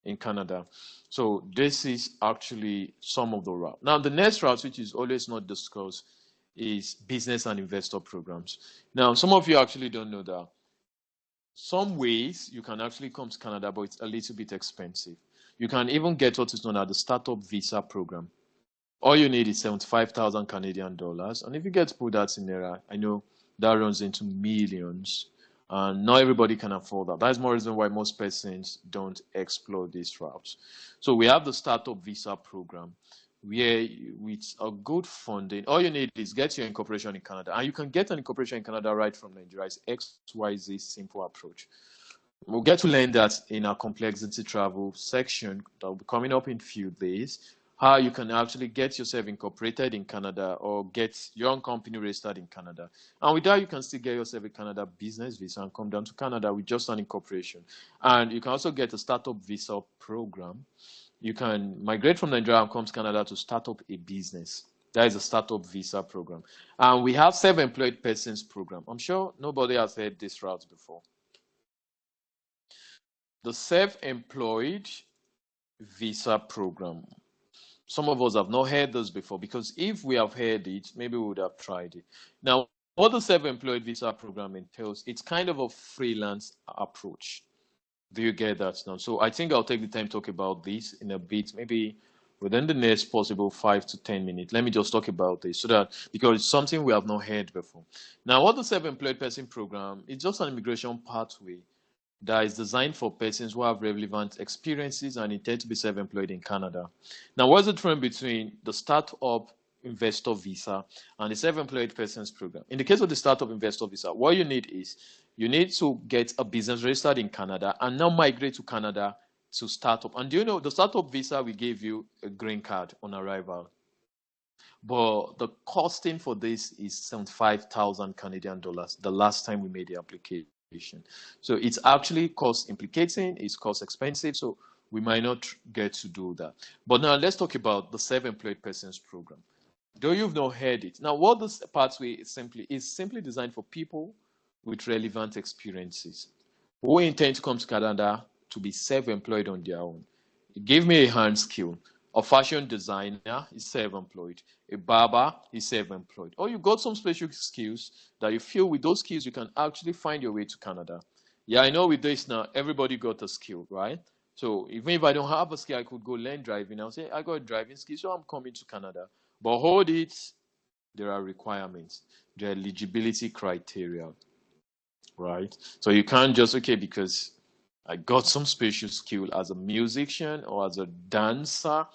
in Canada. So this is actually some of the route. Now the next route, which is always not discussed, is business and investor programs. Now some of you actually don't know that some ways you can actually come to Canada, but it's a little bit expensive. You can even get what is known as the startup visa program. All you need is 75,000 Canadian dollars, and if you get to put that in there, I know that runs into millions. And not everybody can afford that. That's more reason why most persons don't explore these routes. So we have the startup visa program where with a good funding, all you need is get your incorporation in Canada. And you can get an incorporation in Canada right from Nigeria. It's XYZ simple approach. We'll get to learn that in our complexity travel section that will be coming up in a few days, how you can actually get yourself incorporated in Canada or get your own company registered in Canada. And with that, you can still get yourself a Canada business visa and come down to Canada with just an incorporation. And you can also get a startup visa program. You can migrate from Nigeria and come to Canada to start up a business. That is a startup visa program. And we have self-employed persons program. I'm sure nobody has heard this route before. The self-employed visa program. Some of us have not heard this before, because if we have heard it, maybe we would have tried it. Now, what the self-employed visa program entails, it's kind of a freelance approach. Do you get that now? So I think I'll take the time to talk about this in a bit, maybe within the next possible 5 to 10 minutes. Let me just talk about this so that, because it's something we have not heard before. Now, what the self-employed person program is just an immigration pathway that is designed for persons who have relevant experiences and intend to be self-employed in Canada. Now, what's the difference between the startup investor visa and the self-employed persons program? In the case of the startup investor visa, what you need is you need to get a business registered in Canada and now migrate to Canada to start up. And do you know the startup visa, we gave you a green card on arrival, but the costing for this is 75,000 Canadian dollars the last time we made the application. So it's actually cost implicating, it's cost expensive, so we might not get to do that. But now let's talk about the self-employed persons program. Though you've not heard it. Now, what this pathway is simply designed for people with relevant experiences who intend to come to Canada to be self-employed on their own. Give me a hand skill. A fashion designer is self-employed. A barber is self-employed. Or you got some special skills that you feel with those skills you can actually find your way to Canada. Yeah, I know with this now, everybody got a skill, right? So even if I don't have a skill, I could go learn driving. I'll say, I got a driving skill, so I'm coming to Canada. But hold it, there are requirements. There are eligibility criteria, right? So you can't just, okay, because I got some special skill as a musician or as a dancer,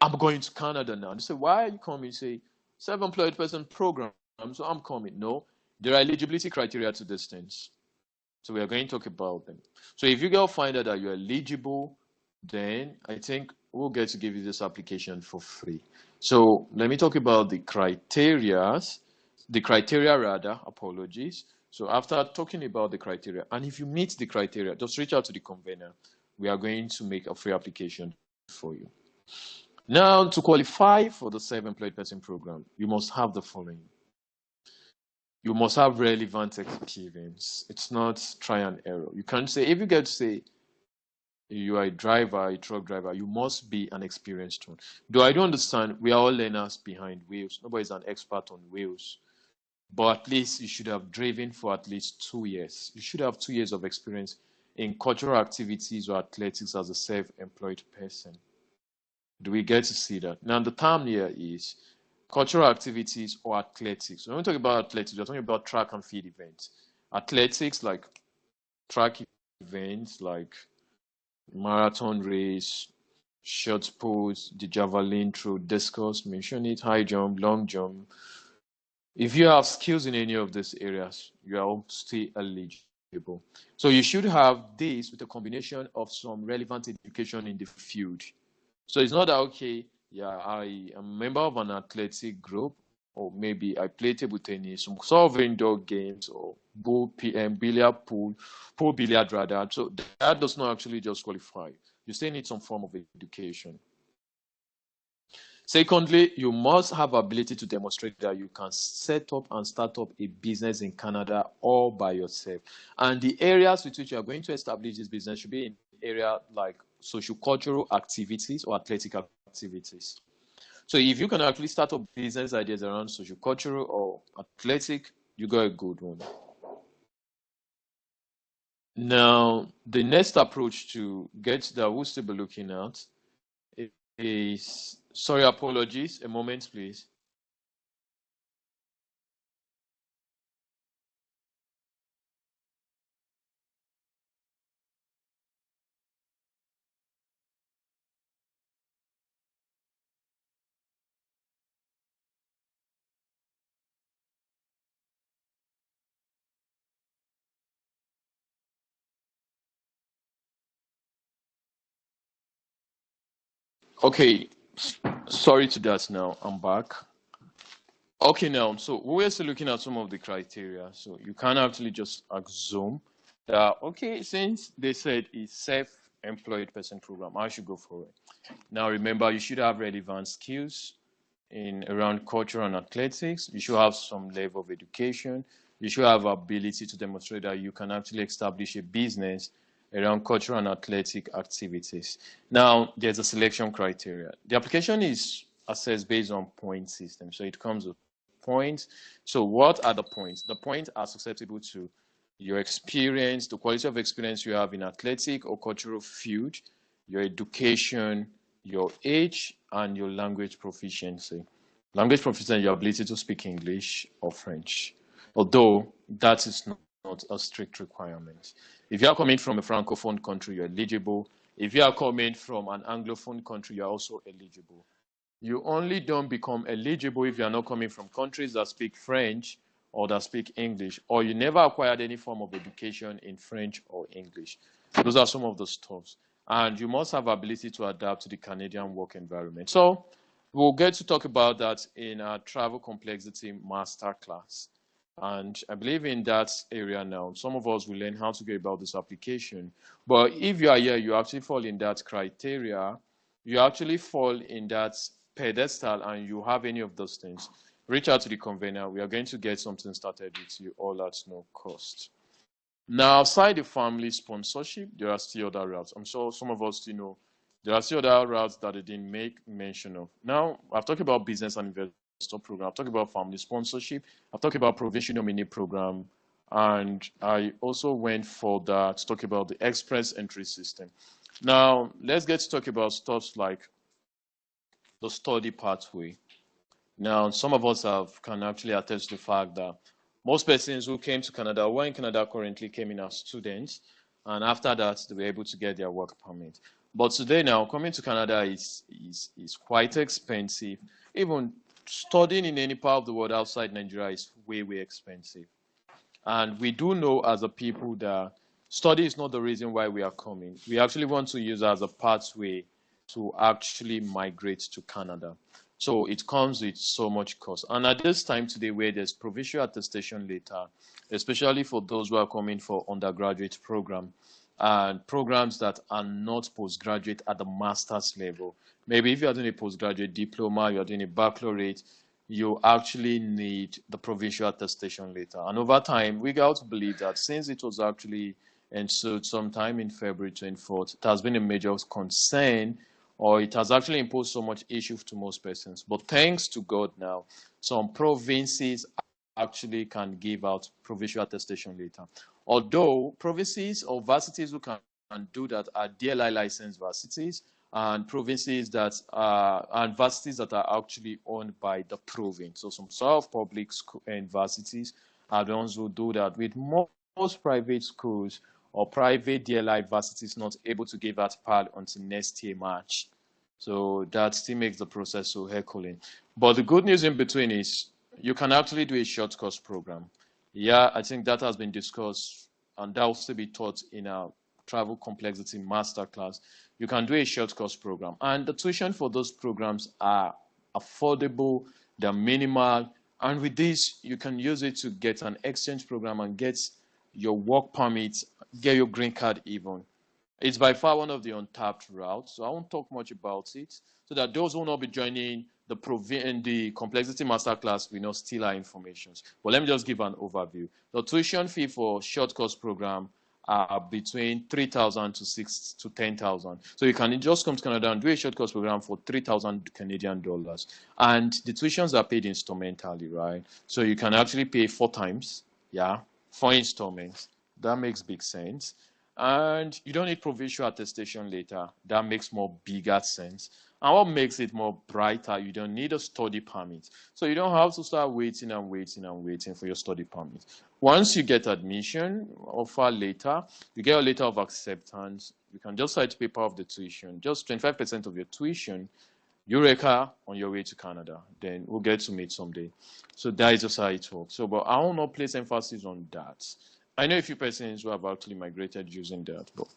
I'm going to Canada now. They say, why are you coming? You say, self-employed person program, so I'm coming. No, there are eligibility criteria to this things. So we are going to talk about them. So if you go find out that you're eligible, then I think we'll get to give you this application for free. So let me talk about the criteria rather, apologies. So after talking about the criteria, and if you meet the criteria, just reach out to the convener. We are going to make a free application for you. Now, to qualify for the self-employed person program, you must have the following. You must have relevant experience. It's not try and error. You can't say, if you get to say you are a driver, a truck driver, you must be an experienced one. Though I do understand, we are all learners behind wheels. Nobody's an expert on wheels. But at least you should have driven for at least 2 years. You should have 2 years of experience in cultural activities or athletics as a self-employed person. Do we get to see that? Now, the term here is cultural activities or athletics. When we talk about athletics, we're talking about track and field events. Athletics, like track events, like marathon race, short put, the javelin throw, discus, mention it, high jump, long jump. If you have skills in any of these areas, you are still eligible. So you should have this with a combination of some relevant education in the field. So it's not that, okay, yeah, I am a member of an athletic group, or maybe I play table tennis, some sort of indoor games, or billiard pool billiard rather. So that does not actually just qualify. You still need some form of education. Secondly, you must have ability to demonstrate that you can set up and start up a business in Canada all by yourself. And the areas with which you are going to establish this business should be in area like social cultural activities or athletic activities. So if you can actually start up business ideas around social cultural or athletic, you got a good one. Now, the next approach to get that we'll still be looking at is, sorry, apologies, a moment, please. Okay, sorry to that now, I'm back. Okay, now, so we're still looking at some of the criteria. So you can actually just assume that, okay, since they said it's self-employed person program, I should go for it. Now, remember, you should have relevant skills in around culture and athletics. You should have some level of education. You should have ability to demonstrate that you can actually establish a business around cultural and athletic activities. Now, there's a selection criteria. The application is assessed based on point system. So it comes with points. So what are the points? The points are susceptible to your experience, the quality of experience you have in athletic or cultural field, your education, your age, and your language proficiency. Language proficiency, your ability to speak English or French, although that is not a strict requirement. If you are coming from a francophone country, you're eligible. If you are coming from an anglophone country, you're also eligible. You only don't become eligible if you're not coming from countries that speak French or that speak English, or you never acquired any form of education in French or English. Those are some of the stuffs. And you must have ability to adapt to the Canadian work environment. So we'll get to talk about that in our travel complexity masterclass. And I believe in that area now. Some of us will learn how to go about this application. But if you are here, you actually fall in that criteria, you actually fall in that pedestal, and you have any of those things, reach out to the convener. We are going to get something started with you all at no cost. Now, outside the family sponsorship, there are still other routes. I'm sure some of us know There are still other routes that they didn't make mention of. Now, I've talked about business and investor program. I've talked about family sponsorship. I've talked about provincial nominee program. And I also went further to talk about the express entry system. Now, let's get to talk about stuff like the study pathway. Now, some of us can actually attest to the fact that most persons who came to Canada, who are in Canada currently, came in as students, and after that, they were able to get their work permit. But today, now coming to Canada is quite expensive. Even studying in any part of the world outside Nigeria is way expensive. And we do know as a people that study is not the reason why we are coming. We actually want to use it as a pathway to actually migrate to Canada. So it comes with so much cost. And at this time today, where there's provincial attestation later, especially for those who are coming for undergraduate program and programs that are not postgraduate at the master's level. Maybe if you're doing a postgraduate diploma, you're doing a baccalaureate, you actually need the provincial attestation later. And over time, we got to believe that since it was actually ensued sometime in February 24th, it has been a major concern, or it has actually imposed so much issue to most persons. But thanks to God now, some provinces actually can give out provincial attestation later. Although provinces or varsities who can do that are DLI licensed varsities, and provinces that are and varsities that are actually owned by the province. So some self-public school universities are the ones who do that. With most private schools or private DLI varsities not able to give out PAL until next year March. So that still makes the process so herculean. But the good news in between is you can actually do a short course program. Yeah, I think that has been discussed, and that will still be taught in our travel complexity masterclass. You can do a short course program, and the tuition for those programs are affordable, they're minimal, and with this you can use it to get an exchange program and get your work permit, get your green card even. It's by far one of the untapped routes, so I won't talk much about it, so that those who will not be joining the complexity masterclass will not steal our information. But let me just give an overview. The tuition fee for short course program are between 3,000 to 10,000. So you can just come to Canada and do a short course program for 3,000 Canadian dollars. And the tuitions are paid instrumentally, right? So you can actually pay 4 times, 4 installments. That makes big sense. And you don't need provincial attestation later. That makes bigger sense. And what makes it more brighter, you don't need a study permit. So you don't have to start waiting for your study permit. Once you get admission, offer later, you get a letter of acceptance, you can just start to pay part of the tuition, just 25% of your tuition, Eureka, on your way to Canada. Then we'll get to meet someday. So that is just how it works. So, but I will not place emphasis on that. I know a few persons who have actually migrated using that, but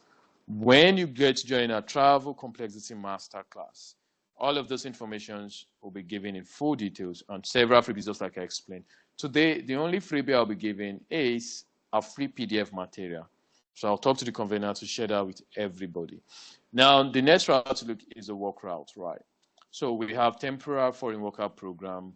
when you get to join a travel complexity masterclass, all of those informations will be given in full details and several freebies, just like I explained. Today, the only freebie I'll be giving is a free PDF material. So I'll talk to the convener to share that with everybody. Now, the next route to look is a work route, right? So we have temporary foreign worker program.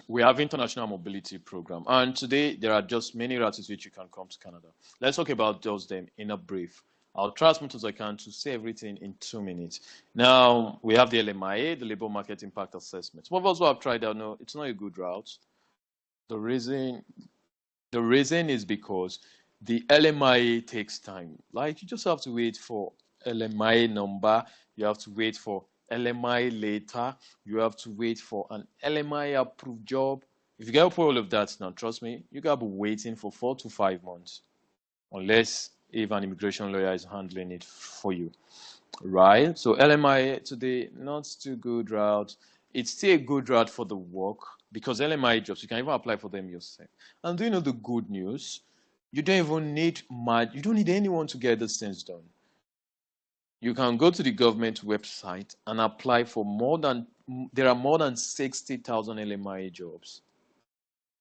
We have international mobility program. And today, there are just many routes which you can come to Canada. Let's talk about those them in a brief. I'll try as much as I can to say everything in 2 minutes. Now, we have the LMIA, the Labor Market Impact Assessment. Some of us who have tried that know it's not a good route. The reason is because the LMIA takes time. Like, you just have to wait for LMIA number. You have to wait for LMI later. You have to wait for an LMI approved job. If you get all of that now, trust me, you gotta be waiting for 4 to 5 months, unless if an immigration lawyer is handling it for you, right? So LMI today, not too good route. It's still a good route for the work, because LMI jobs, you can even apply for them yourself. And do you know the good news? You don't even need you don't need anyone to get these things done. You can go to the government website and apply for there are more than 60,000 LMI jobs.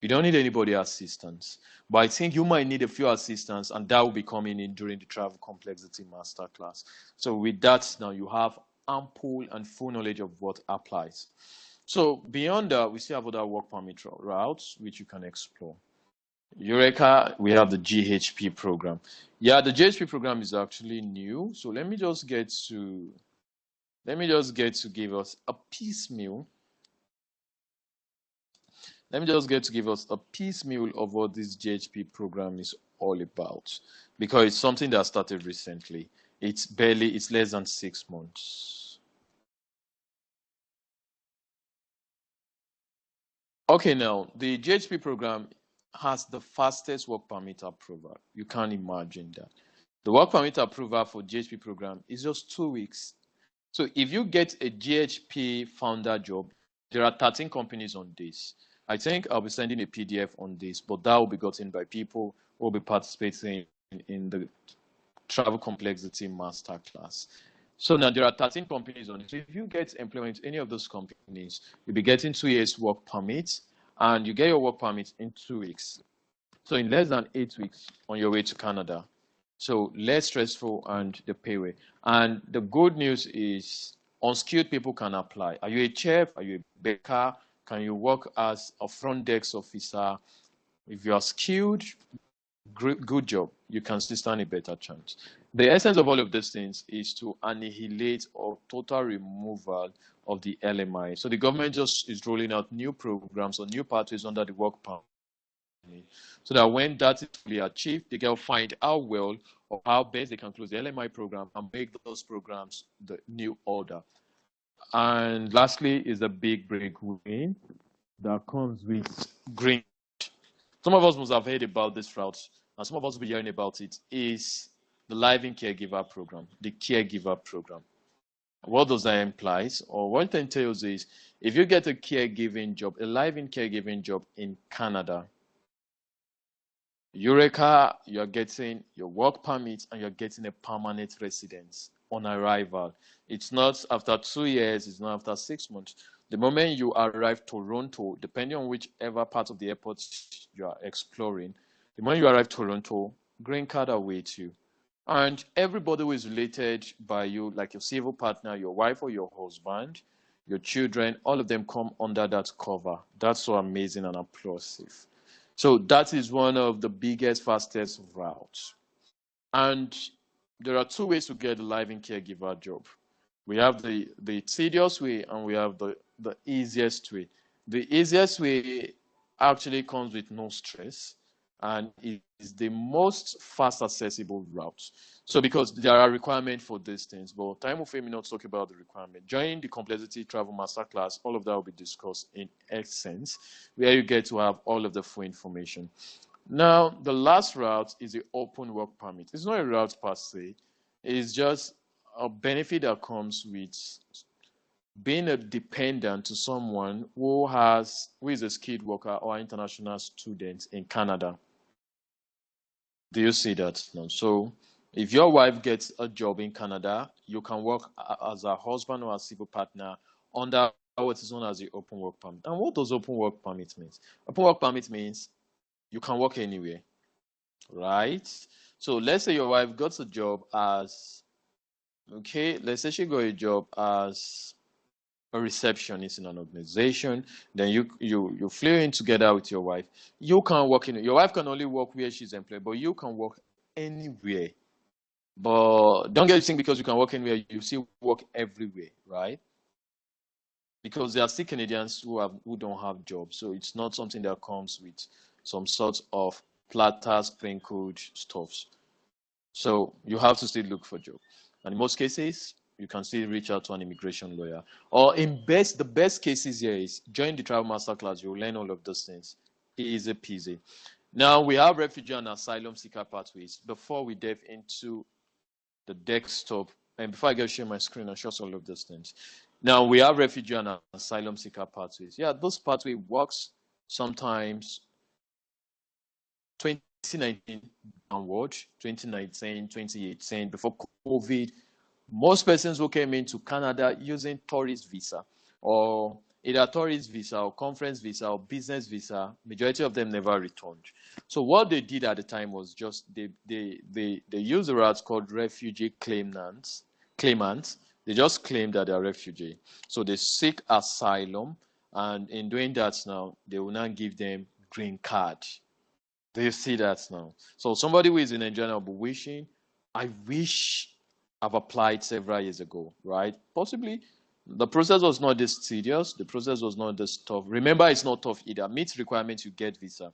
You don't need anybody assistance, but I think you might need a few assistants, and that will be coming in during the travel complexity masterclass. So with that, now you have ample and full knowledge of what applies. So beyond that, we still have other work permit routes which you can explore. Eureka, we have the GHP program. Yeah, the GHP program is actually new. So let me just get to give us a piecemeal. Let me just get to give us a piecemeal of what this GHP program is all about, because it's something that started recently. It's less than 6 months. Okay, now the GHP program has the fastest work permit approval. You can't imagine that. The work permit approval for GHP program is just 2 weeks. So if you get a GHP founder job, there are 13 companies on this. I think I'll be sending a PDF on this, but that will be gotten by people who will be participating in the travel complexity masterclass. So now there are 13 companies on it. So if you get employment in any of those companies, you'll be getting 2 years work permit, and you get your work permit in 2 weeks. So in less than 8 weeks on your way to Canada. So less stressful and the pay way. And the good news is unskilled people can apply. Are you a chef? Are you a baker? Can you work as a front desk officer? If you are skilled, good job. You can still stand a better chance. The essence of all of these things is to annihilate or total removal of the LMI. So the government just is rolling out new programs or new pathways under the work permit, so that when that is fully achieved, they can find how well or how best they can close the LMI program and make those programs the new order. And lastly is the big break win that comes with green. Some of us must have heard about this route, and some of us will be hearing about it, is the Live-in Caregiver program, the caregiver program. What does that imply? Or what it entails is, if you get a caregiving job, a live-in caregiving job in Canada, Eureka, you're getting your work permit and you're getting a permanent residence on arrival. It's not after 2 years, it's not after 6 months. The moment you arrive Toronto, depending on whichever part of the airport you are exploring, the moment you arrive Toronto, green card awaits you. And everybody who is related by you, like your civil partner, your wife or your husband, your children, all of them come under that cover. That's so amazing and applausive. So that is one of the biggest, fastest routes. And there are two ways to get a live-in caregiver job. We have the tedious way and we have the easiest way. The easiest way actually comes with no stress and is the most fast accessible route. So because there are requirements for these things, but time will fail me not to talk about the requirement. Join the Complexity Travel Masterclass, all of that will be discussed in essence, where you get to have all of the full information. Now, the last route is the open work permit. It's not a route per se, it's just a benefit that comes with being a dependent to someone who is a skilled worker or international student in Canada. Do you see that now? So if your wife gets a job in Canada, you can work as a husband or a civil partner under what is known as the open work permit. And what does open work permit mean? Open work permit means you can work anywhere, right? So let's say your wife got a job let's say she got a job as a receptionist in an organization, then you flew in together with your wife. You can work your wife can only work where she's employed, but you can work anywhere. But don't get this thing, because you can work anywhere, you still work everywhere, right? Because there are still Canadians who don't have jobs, so it's not something that comes with some sort of platter sprinkled stuffs. So you have to still look for a job, and in most cases you can still reach out to an immigration lawyer. Or the best cases here is join the travel masterclass. You'll learn all of those things. Easy peasy. Now we have refugee and asylum seeker pathways. Before we dive into the desktop, and before I go share my screen and show all of those things. Now we have refugee and asylum seeker pathways. Yeah, those pathway works sometimes 2019 onward, 2019, 2018, before COVID. Most persons who came into Canada using tourist visa, or either tourist visa or conference visa or business visa, majority of them never returned. So what they did at the time was just they used the route called refugee claimants. They just claim that they're refugee. So they seek asylum, and in doing that now, they will now give them green card. Do you see that now? So somebody who is in Nigeria will be wishing, I wish I've applied several years ago, right? Possibly the process was not this tedious. The process was not this tough. Remember, it's not tough either. Meet requirements, you get visa.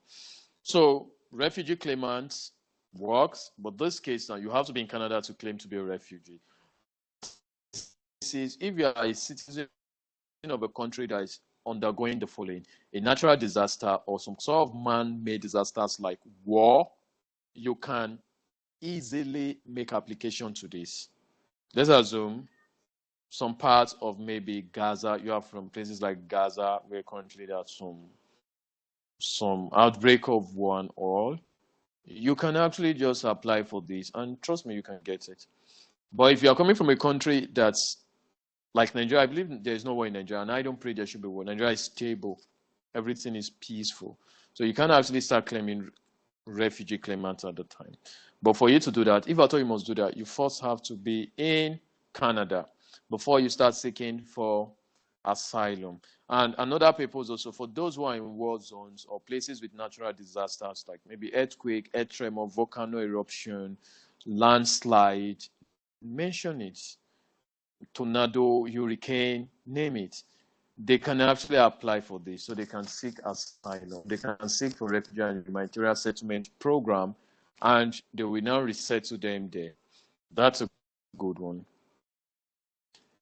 So refugee claimants works, but this case now, you have to be in Canada to claim to be a refugee. If you are a citizen of a country that is undergoing the following: a natural disaster or some sort of man-made disasters like war, you can easily make application to this. Let's assume some parts of maybe Gaza, you are from places like Gaza, where currently there's some outbreak of war and all. You can actually just apply for this, and trust me, you can get it. But if you are coming from a country that's like Nigeria, I believe there is no war in Nigeria, and I don't pray there should be war. Nigeria is stable, everything is peaceful, so you can actually start claiming refugee claimants at the time. But for you to do that, if at all you must do that, you first have to be in Canada before you start seeking for asylum. And another purpose also, for those who are in war zones or places with natural disasters like maybe earthquake, earth tremor, volcano eruption, landslide, mention it, tornado, hurricane, name it. They can actually apply for this, so they can seek asylum. They can seek for refugee and humanitarian settlement program, and they will now resettle them there. That's a good one.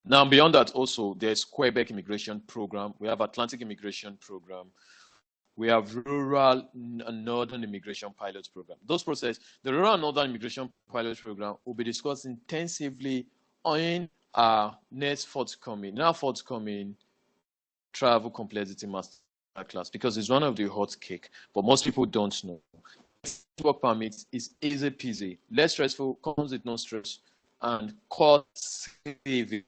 Now, beyond that, also there's Quebec immigration program. We have Atlantic immigration program. We have rural and northern immigration pilot program. Those process, the rural and northern immigration pilot program will be discussed intensively in our next forthcoming travel complexity master class, because it's one of the hot cake, but most people don't know. Work permit is easy peasy, less stressful, comes with no stress, and cost saving.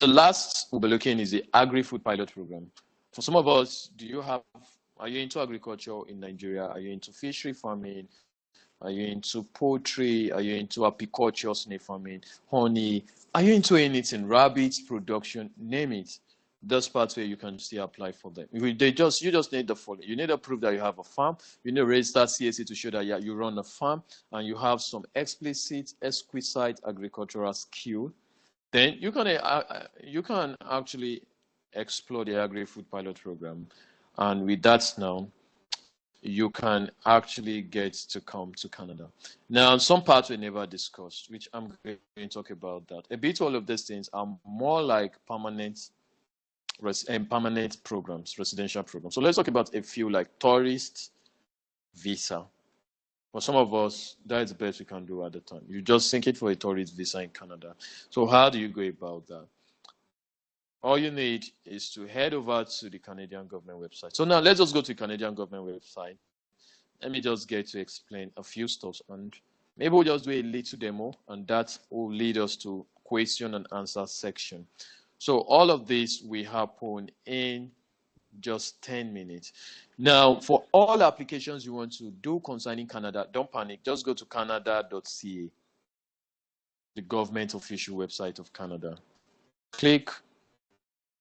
The last we'll be looking is the agri-food pilot program. For some of us, are you into agriculture in Nigeria? Are you into fishery farming? Are you into poultry? Are you into apiculture, snake farming, honey? Are you into anything? Rabbits production, name it. Those parts where you can still apply for them. You just need the following. You need to prove that you have a farm. You need to register CAC to show that you run a farm and you have some explicit, exquisite agricultural skill. Then you can actually explore the agri-food pilot program, and with that now, you can actually get to come to Canada. Now, some parts we never discussed, which I'm going to talk about that. A bit all of these things are more like permanent programs, residential programs. So let's talk about a few, like tourist visa. For some of us, that is the best we can do at the time. You just think it for a tourist visa in Canada. So how do you go about that? All you need is to head over to the Canadian government website. So now let's just go to the Canadian government website. Let me just get to explain a few stuff, and maybe we'll just do a little demo, and that will lead us to question and answer section. So all of this will happen in just 10 minutes. Now, for all applications you want to do concerning Canada, don't panic. Just go to canada.ca, the government official website of Canada. Click.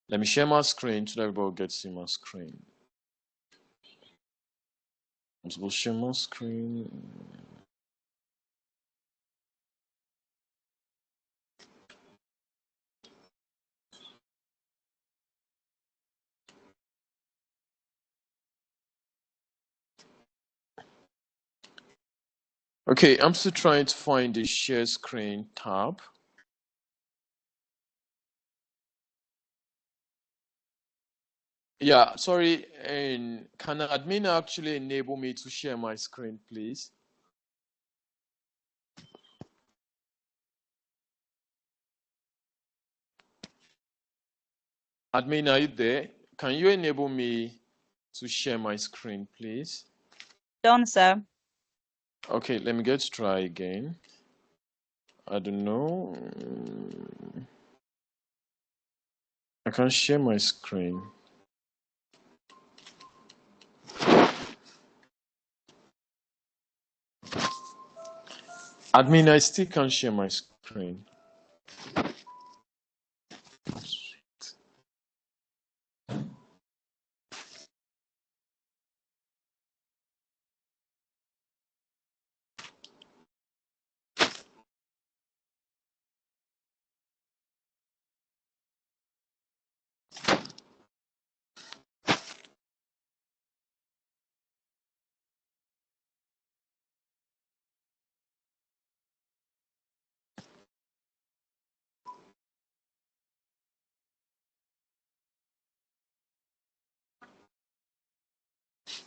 Let me share my screen so that everybody gets to see my screen. I'm supposed to share my screen. Okay, I'm still trying to find the share screen tab. Yeah, sorry, and can admin actually enable me to share my screen, please? Admin, are you there? Can you enable me to share my screen, please? Done, sir. Okay, let me get to try again. I don't know. I can't share my screen. Admin, I still can't share my screen.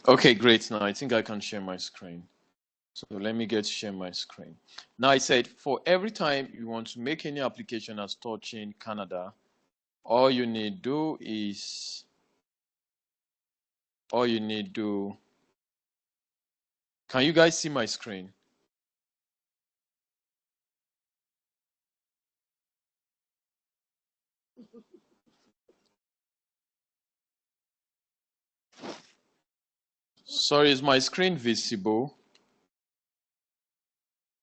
Okay, great. Now I think I can share my screen. So let me get to share my screen. Now I said for every time you want to make any application as touching Canada, all you need do is can you guys see my screen? Sorry, is my screen visible?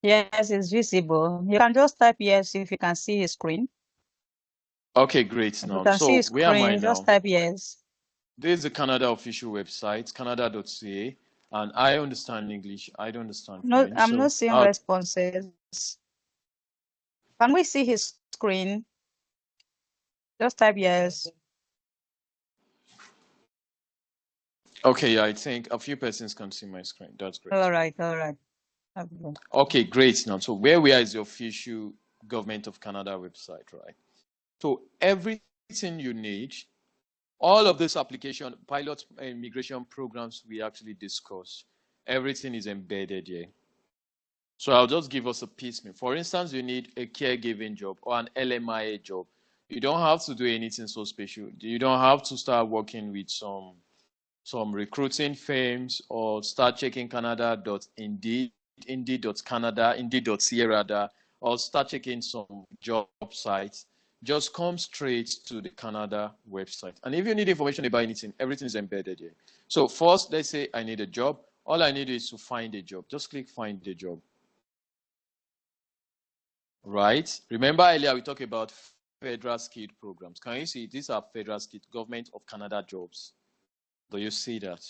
Yes, it's visible. You can just type yes if you can see his screen. Okay, great. If you Now, can see so his where am I screen, just now? type yes. This is the Canada official website, canada.ca, and I understand English. I don't understand No, French. I'm not So, seeing responses. Can we see his screen? Just type yes. okay, I think a few persons can see my screen. That's great. All right, all right. Okay. Okay, great. Now, so where we are is the official Government of Canada website, right? So everything you need, all of this application, pilot immigration programs we actually discuss, everything is embedded here. So I'll just give us a piecemeal. For instance, you need a caregiving job or an LMIA job. You don't have to do anything so special. You don't have to start working with some recruiting firms or start checking Canada.indeed, Indeed.canada, Indeed.ca rather, or start checking some job sites. Just come straight to the Canada website. And if you need information about anything, everything is embedded here. So first, let's say I need a job. All I need is to find a job. Just click find a job. Right? Remember earlier we talked about federal skilled programs. Can you see these are federal skilled Government of Canada jobs? Do you see that?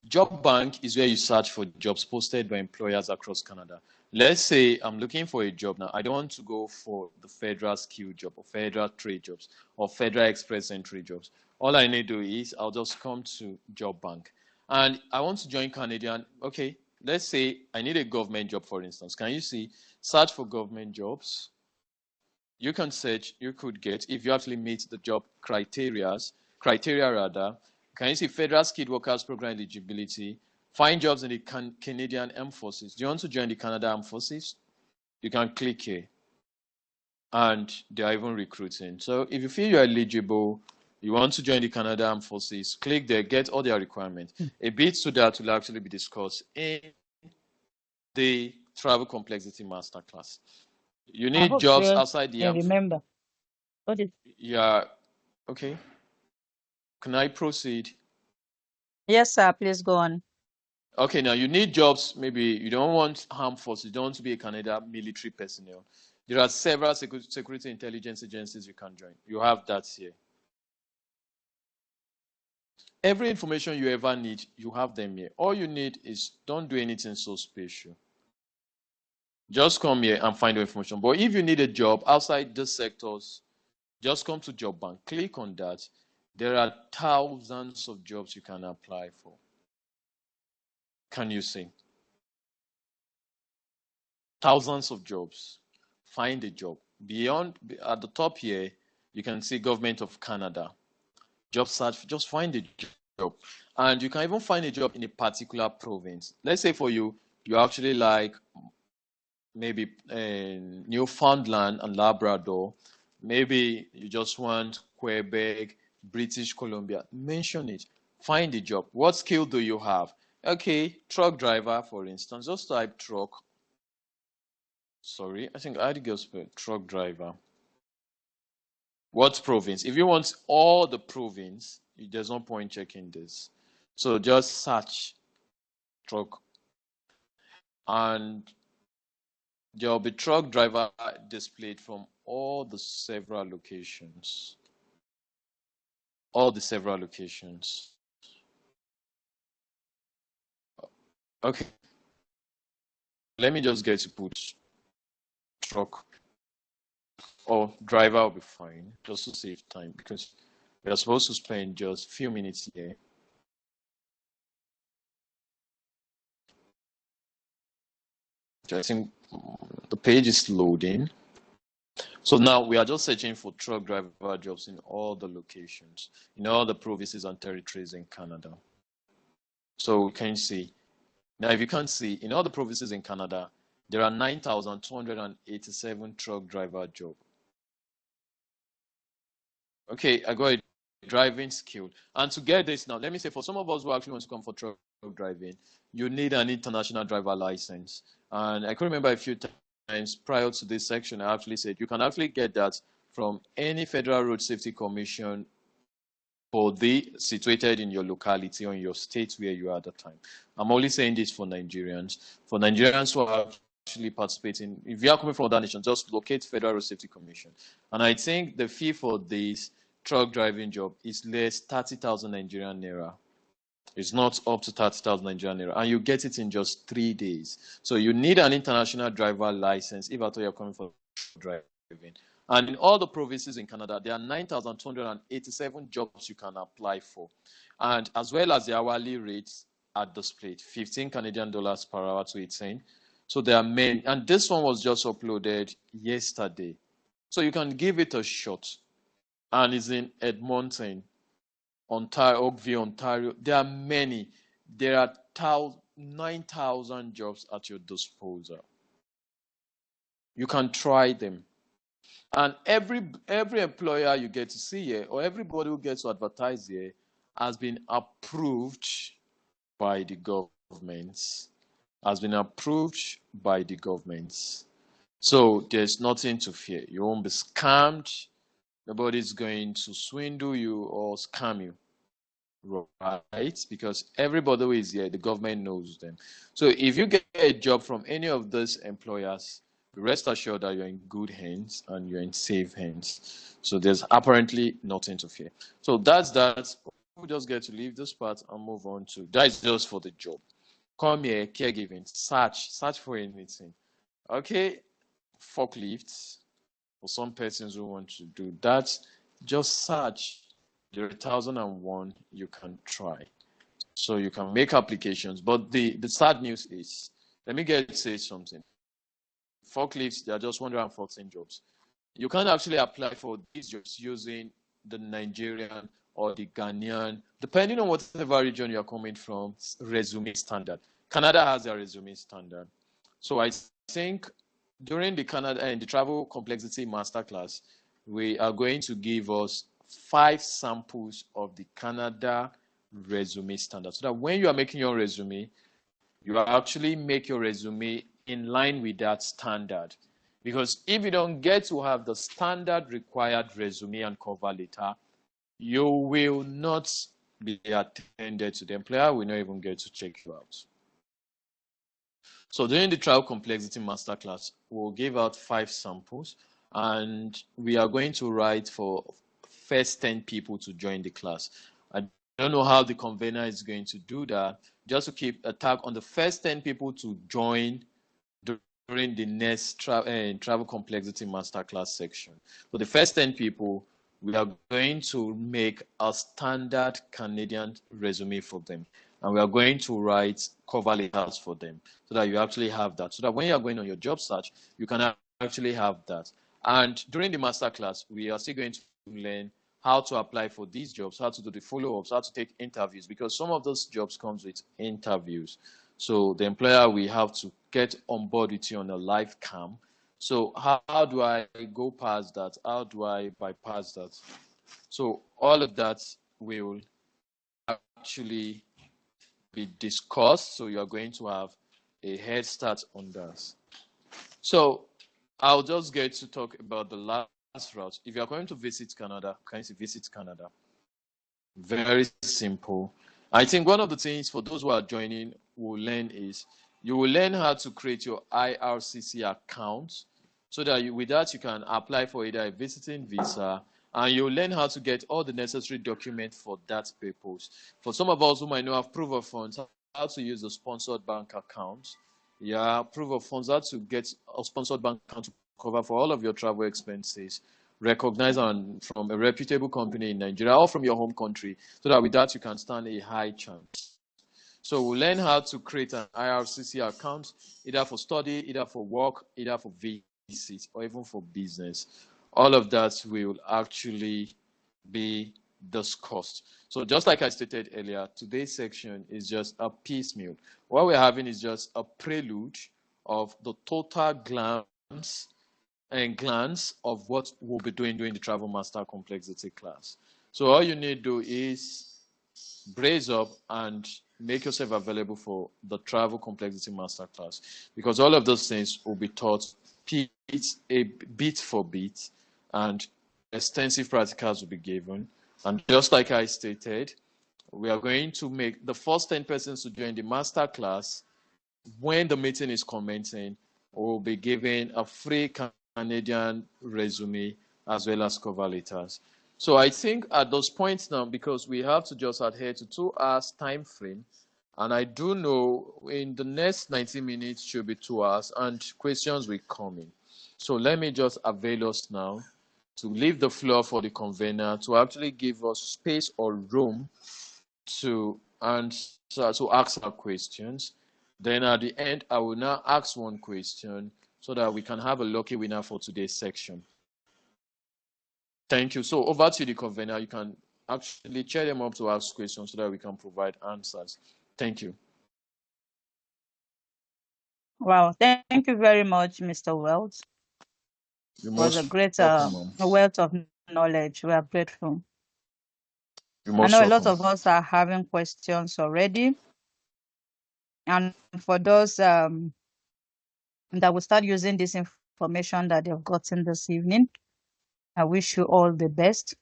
Job Bank is where you search for jobs posted by employers across Canada. Let's say I'm looking for a job now. I don't want to go for the federal skill job or federal trade jobs or federal express entry jobs. All I need to do is I'll just come to Job Bank. And I want to join Canadian. Okay, let's say I need a government job, for instance. Can you see search for government jobs? You can search, you could get, if you actually meet the job criteria rather, can you see federal skilled workers program eligibility, find jobs in the Canadian Armed Forces. Do you want to join the Canada Armed Forces? You can click here and they are even recruiting. So if you feel you're eligible, you want to join the Canada Armed Forces, click there, get all their requirements. A bit to that will actually be discussed in the Travel Complexity Masterclass. You I need hope jobs you outside the armed. remember. What is? Yeah, okay. Can I proceed? Yes, sir. Please go on. Okay, now you need jobs. Maybe you don't want armed forces, you don't want to be a Canada military personnel. There are several security intelligence agencies you can join. You have that here. Every information you ever need, you have them here. All you need is don't do anything so special. Just come here and find the information. But if you need a job outside these sectors, just come to Job Bank. Click on that. There are thousands of jobs you can apply for. Can you see? Thousands of jobs. Find a job. Beyond, at the top here, you can see Government of Canada. Job search, just find a job. And you can even find a job in a particular province. Let's say for you, you actually like maybe Newfoundland and Labrador. Maybe you just want Quebec, British Columbia. Mention it. Find a job. What skill do you have? Okay, truck driver, for instance. Just type truck. Sorry, I think I had to go spell truck driver. What province? If you want all the province, there's no point checking this. So just search truck and there'll be truck driver displayed from all the several locations. All the several locations. Okay. Let me just get to put truck or driver will be fine, just to save time because we are supposed to spend just a few minutes here. I think the page is loading. So now we are just searching for truck driver jobs in all the locations, in all the provinces and territories in Canada. So can you see? Now, if you can't see, in all the provinces in Canada, there are 9,287 truck driver jobs. Okay, I got a driving skill. And to get this now, let me say for some of us who actually want to come for truck driving, you need an international driver license. And I can remember a few times prior to this section, I actually said you can actually get that from any Federal Road Safety Commission body situated in your locality or in your state where you are at the time. I'm only saying this for Nigerians. For Nigerians who are actually participating, if you are coming from other nations, just locate Federal Road Safety Commission. And I think the fee for this truck driving job is less 30,000 Nigerian naira. It's not up to 30,000 Nigerian naira, and you get it in just 3 days. So you need an international driver license if at all you're coming for driving. And in all the provinces in Canada, there are 9,287 jobs you can apply for. And as well as the hourly rates are displayed, 15 Canadian dollars per hour to 18. So there are many. And this one was just uploaded yesterday. So you can give it a shot. And it's in Edmonton, Ontario, Oakville, Ontario. There are many. There are 9,000 jobs at your disposal. You can try them. And every employer you get to see here, or everybody who gets to advertise here, has been approved by the governments. Has been approved by the governments. So there's nothing to fear. You won't be scammed. Nobody's going to swindle you or scam you. Right? Because everybody who is here, the government knows them. So if you get a job from any of those employers, rest assured that you're in good hands and you're in safe hands. So there's apparently nothing to fear. So that's that. We'll just get to leave this part and move on to that's just for the job. Come here, caregiving, search for anything. Okay, forklifts for some persons who want to do that. Just search. There are 1,001 you can try. So you can make applications. But the sad news is, let me say something. Forklifts, there are just 114 jobs. You can't actually apply for these jobs using the Nigerian or the Ghanaian, depending on whatever region you're coming from, resume standard. Canada has a resume standard. So I think during the Canada and the travel complexity masterclass, we are going to give us 5 samples of the Canada resume standard, so that when you are making your resume, you actually make your resume in line with that standard. Because if you don't get to have the standard required resume and cover letter, you will not be attended to. The employer will not even get to check you out. So during the trial complexity masterclass, we'll give out 5 samples, and we are going to write for first 10 people to join the class. I don't know how the convener is going to do that, just to keep a tag on the first 10 people to join during the next travel complexity masterclass section. So the first 10 people, we are going to make a standard Canadian resume for them. And we are going to write cover letters for them so that you actually have that. So that when you're going on your job search, you can actually have that. And during the masterclass, we are still going to learn how to apply for these jobs, how to do the follow-ups, how to take interviews, because some of those jobs comes with interviews. So the employer will have to get on board with you on a live cam. So how do I go past that? How do I bypass that? So all of that will actually be discussed. So you're going to have a head start on that. So I'll just get to talk about the last route. If you're going to visit Canada, can you see visit Canada? Very simple. I think one of the things for those who are joining will learn is you will learn how to create your IRCC account so that with that you can apply for either a visiting visa, and you'll learn how to get all the necessary documents for that purpose. For some of us who might not have proof of funds, how to use a sponsored bank account. Yeah, proof of funds, how to get a sponsored bank account to cover for all of your travel expenses, recognized from a reputable company in Nigeria or from your home country, so that with that you can stand a high chance. So we'll learn how to create an IRCC account, either for study, either for work, either for visit, or even for business. all of that will actually be discussed. So just like I stated earlier, today's section is just a piecemeal. What we're having is just a prelude of the total glance of what we'll be doing during the Travel Master Complexity class. So all you need to do is brace up and make yourself available for the Travel Complexity Masterclass, because all of those things will be taught bit for bit, and extensive practicals will be given. And just like I stated, we are going to make the first 10 persons to join the masterclass. When the meeting is commencing, we'll be giving a free Canadian resume as well as cover letters. So I think at those points now, because we have to just adhere to 2 hours time frame, and I do know in the next 90 minutes should be 2 hours, and questions will come in. So let me just avail us now to leave the floor for the convener to actually give us space or room to answer, to ask our questions. Then at the end, I will now ask one question so that we can have a lucky winner for today's section. Thank you. So over to the convener. You can actually cheer them up to ask questions so that we can provide answers. Thank you. Wow, thank you very much, Mr. Wells. It was a great wealth of knowledge. We are grateful. I know a lot of us are having questions already. And for those that will start using this information that they've gotten this evening, I wish you all the best.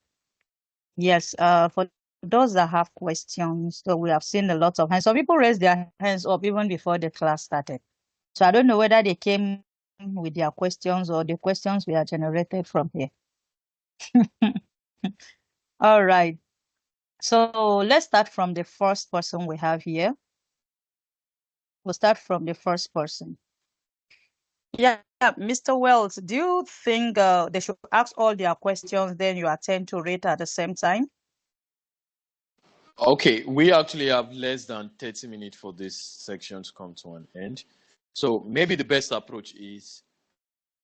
Yes, for those that have questions, so we have seen a lot of hands. Some people raised their hands up even before the class started. So I don't know whether they came with their questions or the questions were generated from here. All right. So let's start from the first person we have here. We'll start from the first person. Yeah, Mr. Wells, do you think they should ask all their questions, then you attend to it at the same time? Okay, we actually have less than 30 minutes for this section to come to an end. So maybe the best approach is,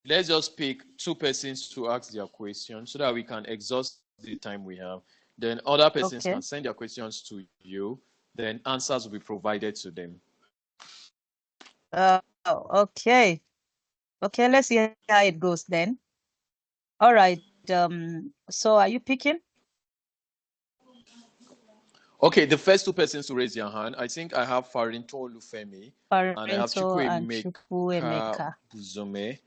let's just pick 2 persons to ask their questions so that we can exhaust the time we have. Then other persons can send their questions to you. Then answers will be provided to them. Okay. Okay, let's see how it goes then. All right. So are you picking? Okay, the first 2 persons to raise their hand, I think I have Farinto Olufemi and I have Chukwuemeka Buzome.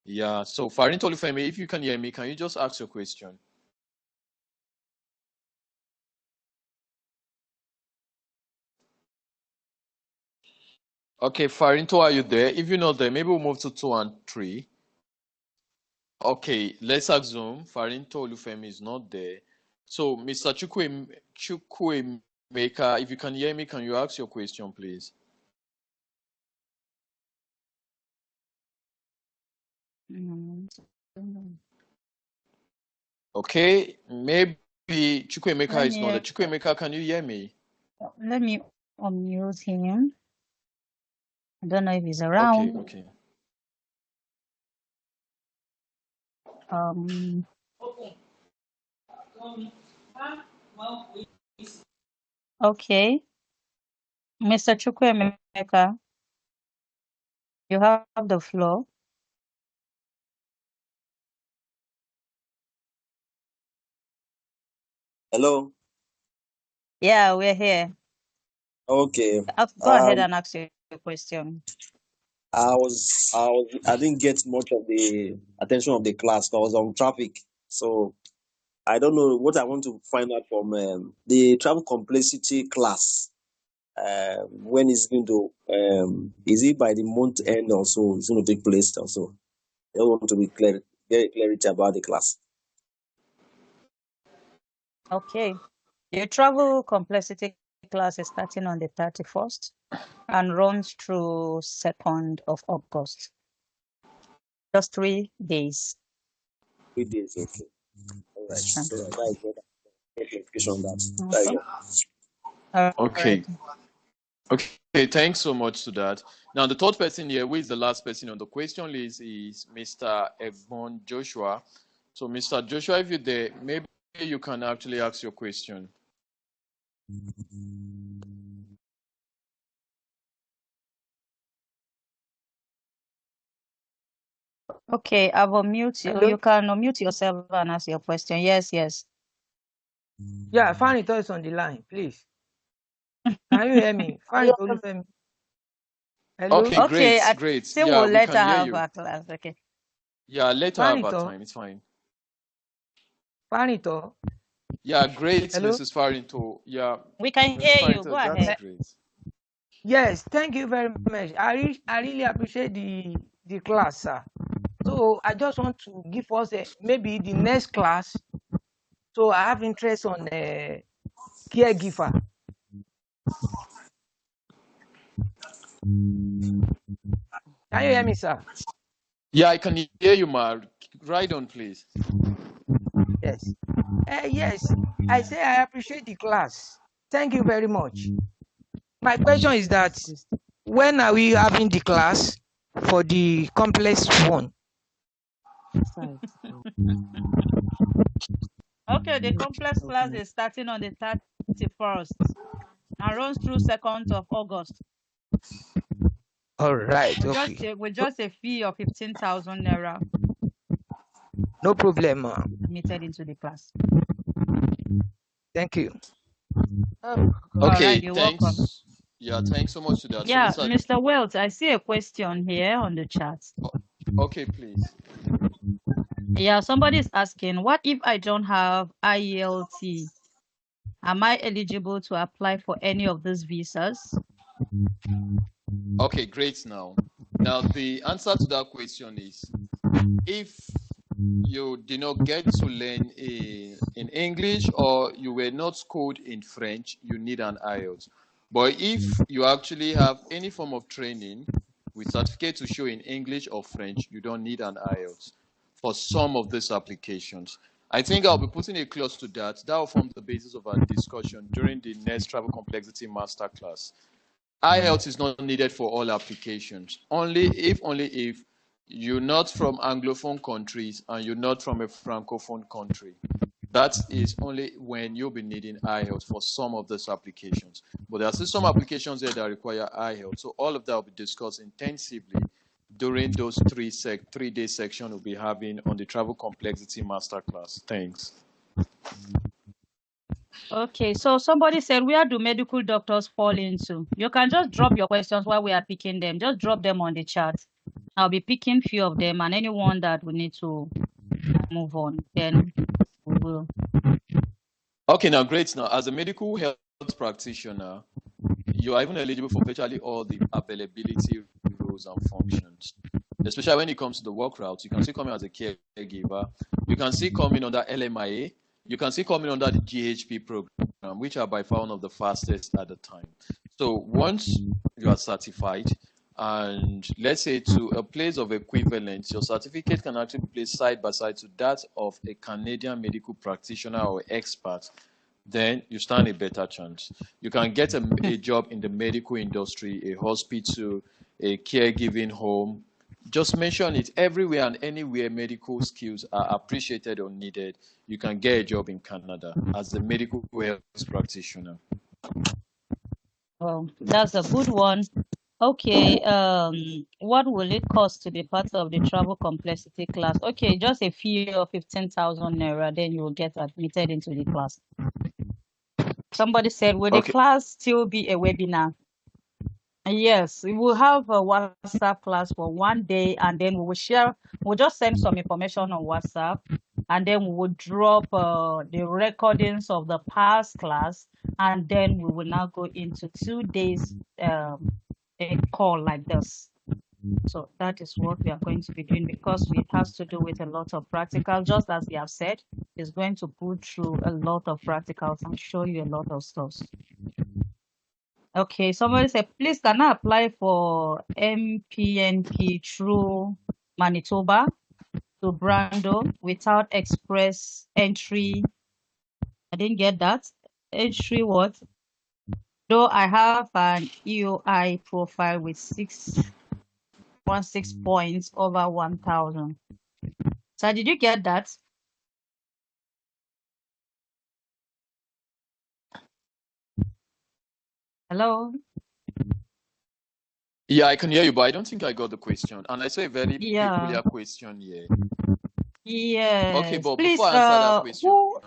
Yeah, so Farinto Olufemi, if you can hear me, can you just ask your question? Okay, Farinto, are you there? If you're not there, maybe we'll move to 2 and 3. Okay, let's assume Farinto Olufemi is not there. So, Mr. Chukwuemeka, if you can hear me, can you ask your question, please? Okay, maybe Chukwuemeka is not there. Chukwuemeka, can you hear me? Let me unmute him. I don't know if he's around. Okay. Okay. Mr. Chukwuemeka, you have the floor. Hello. Yeah, we're here. Okay. Go ahead and ask your question. I didn't get much of the attention of the class. I was on traffic, so I don't know what I want to find out from the travel complexity class. When it's going to is it by the month end or so? It's going to take place also. I want to be get clarity about the class. Okay. The travel complexity class is starting on the 31st and runs through 2nd of August. Just 3 days. 3 days, okay. All right. So that is what clarification on that. Okay. Okay, thanks so much to that. Now, the 3rd person here, who is the last person on the question list, is Mr. Egbon Joshua. So, Mr. Joshua, if you're there, maybe you can actually ask your question. Okay, I will mute you. Hello? You can unmute yourself and ask your question. Yes, yes. Yeah, Fanito is on the line, please. Can you hear me? Fanito, hello? Okay, Okay, I great. think Yeah, we'll we let her can hear have you. her class. Okay. Yeah, let her have her Fanito, time. It's fine. Fanito, Yeah, great, hello? Mrs. Farrington. Yeah, We can Mrs. hear you. Farrington, Go that's ahead. great. Yes, thank you very much. I really appreciate the class, sir. So I just want to give us maybe the next class. So I have interest on caregiver. Can you hear me, sir? Yeah, I can hear you, Ma. Right on, please. Yes. Yes, I say I appreciate the class. Thank you very much. My question is that when are we having the class for the complex one? Okay, the complex class is starting on the 31st and runs through 2nd of August. All right, okay. With just a fee of 15,000 naira. No problem. Admitted into the class. Thank you. Oh, Okay, all right, you're thanks. welcome. Yeah, thanks so much to that. Yeah, So, Mr. Wells, I see a question here on the chat. Okay, please. Yeah, somebody is asking, what if I don't have IELT? Am I eligible to apply for any of these visas? Okay, great. Now, the answer to that question is if you did not get to learn in English or you were not schooled in French, you need an IELTS. But if you actually have any form of training with certificate to show in English or French, you don't need an IELTS for some of these applications. I think I'll be putting a clause to that. That will form the basis of our discussion during the next Travel Complexity Masterclass. IELTS is not needed for all applications. Only if you're not from Anglophone countries and you're not from a Francophone country. That is only when you'll be needing IELTS for some of these applications. But there are still some applications there that require IELTS. So all of that will be discussed intensively during those 3-day section we'll be having on the Travel Complexity Masterclass. Thanks. Okay, so somebody said, where do medical doctors fall into? You can just drop your questions while we are picking them. Just drop them on the chat. I'll be picking few of them, and anyone that we need to move on, then we will. Okay, now great. Now, as a medical health practitioner, you are even eligible for virtually all the availability roles and functions, especially when it comes to the work routes. You can see coming as a caregiver. You can see coming under LMIA. You can see coming under the GHP program, which are by far one of the fastest at the time. So once you are certified, and let's say to a place of equivalence, your certificate can actually be placed side by side to that of a Canadian medical practitioner or expert, then you stand a better chance. You can get a job in the medical industry, a hospital, a caregiving home. Just mention it. Everywhere and anywhere medical skills are appreciated or needed, you can get a job in Canada as a medical health practitioner. Well, that's a good one. Okay, what will it cost to be part of the travel complexity class? Okay, just a fee of 15,000 naira, then you will get admitted into the class. Somebody said, will the class still be a webinar? Yes, we will have a WhatsApp class for 1 day, and then we'll just send some information on WhatsApp, and then we will drop the recordings of the past class, and then we will now go into 2 days a call like this. So that is what we are going to be doing, because it has to do with a lot of practical, just as we have said, it's going to put through a lot of practicals and show you a lot of stuff. Okay, somebody said, please can I apply for MPNP through Manitoba to Brando without express entry? I didn't get that. Entry what? Though I have an EOI profile with 616 points over 1,000. So did you get that? Hello? Yeah, I can hear you, but I don't think I got the question. And I saw a very peculiar question here. Yes. Okay, but Please, before I answer that question, who?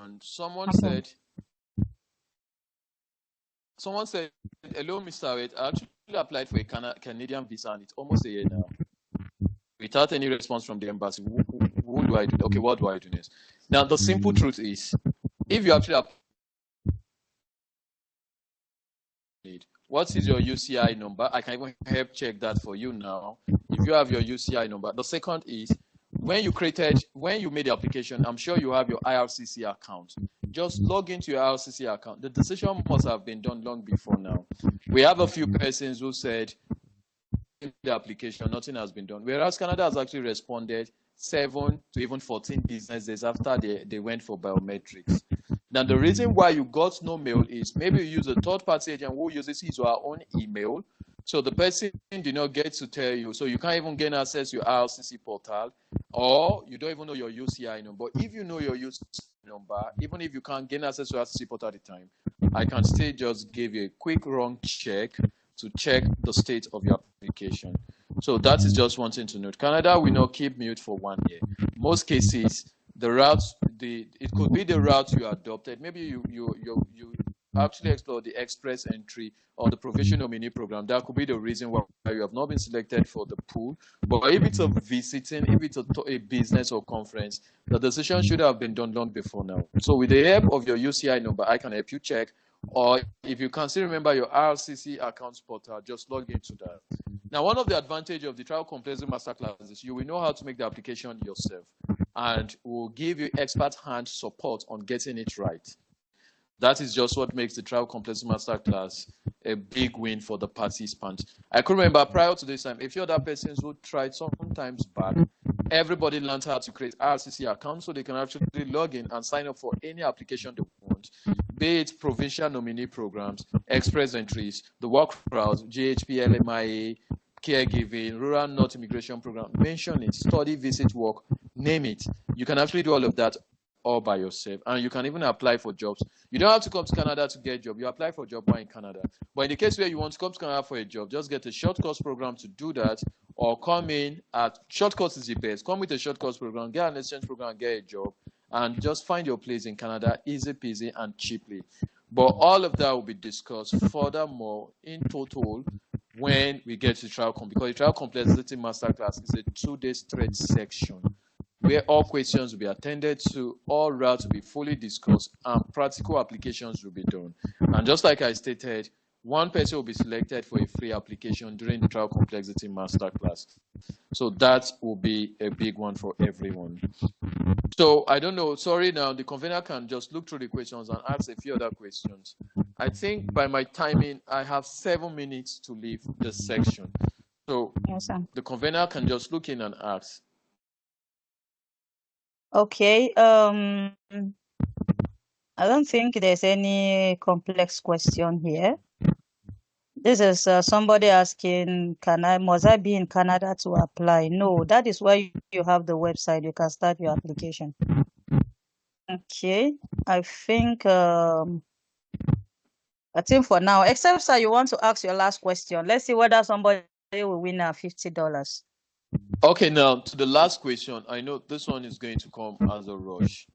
someone said, hello, Mr. Wade, I actually applied for a Canadian visa and it's almost a year now. Without any response from the embassy, who do I do? Okay, what do I do next? Now, the simple truth is, if you actually applied, what is your UCI number? I can even help check that for you now. If you have your UCI number. The second is, when you made the application, I'm sure you have your IRCC account. Just log into your IRCC account. The decision must have been done long before now. We have a few persons who said the application, nothing has been done. Whereas Canada has actually responded 7 to even 14 business days after they went for biometrics. Now, the reason why you got no mail is maybe you use a third-party agent who uses his or her own email. So the person did not get to tell you. So you can't even gain access to your IRCC portal, or you don't even know your UCI number. If you know your UCI number, even if you can't gain access to your IRCC portal at the time, I can still just give you a quick run check to check the state of your application. So that is just one thing to note. Canada will not keep mute for 1 year. Most cases, it could be the route you adopted. Maybe you actually explore the express entry or the provisional nominee program. That could be the reason why you have not been selected for the pool. But if it's a visiting, if it's a business or conference, the decision should have been done long before now. So with the help of your UCI number, I can help you check. Or if you can still remember your RCC accounts portal, just log into that. Now, one of the advantages of the Travel Complexity Masterclass is you will know how to make the application yourself, and we'll give you expert hand support on getting it right. That is just what makes the Travel Complexity Masterclass a big win for the participants. I could remember prior to this time, a few other persons who tried sometimes back, everybody learned how to create RCC accounts so they can actually log in and sign up for any application they want, be it provincial nominee programs, express entries, the work route, GHP, LMIA, caregiving, rural North immigration program, mention it, study, visit, work, name it. You can actually do all of that all by yourself, and you can even apply for jobs. You don't have to come to Canada to get a job. You apply for a job while in Canada. But in the case where you want to come to Canada for a job, just get a short course program to do that, or come in at short course is the best. Come with a short course program, get an exchange program, get a job, and just find your place in Canada easy peasy and cheaply. But all of that will be discussed furthermore in total when we get to trial, because the Travel Complexity Masterclass is a 2-day straight section where all questions will be attended to, all routes will be fully discussed, and practical applications will be done. And just like I stated, one person will be selected for a free application during the Travel Complexity Masterclass. So that will be a big one for everyone. So I don't know, sorry now, the convener can just look through the questions and ask a few other questions. I think by my timing, I have 7 minutes to leave this section. So Yes, the convener can just look in and ask. Okay. I don't think there's any complex question here. This is somebody asking, must I be in Canada to apply? No, that is why you have the website. You can start your application. Okay. I think for now, except sir, you want to ask your last question. Let's see whether somebody will win $50. Okay, now to the last question. I know this one is going to come as a rush,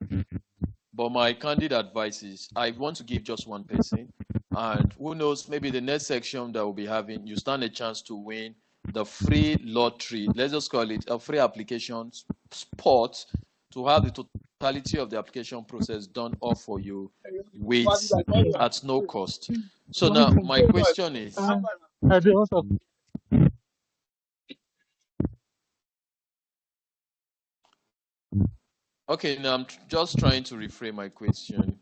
but my candid advice is I want to give just one person, and who knows, maybe the next section that we'll be having, you stand a chance to win the free lottery. Let's just call it a free application spot to have the totality of the application process done off for you with at no cost. So now my question is, okay, now I'm just trying to reframe my question.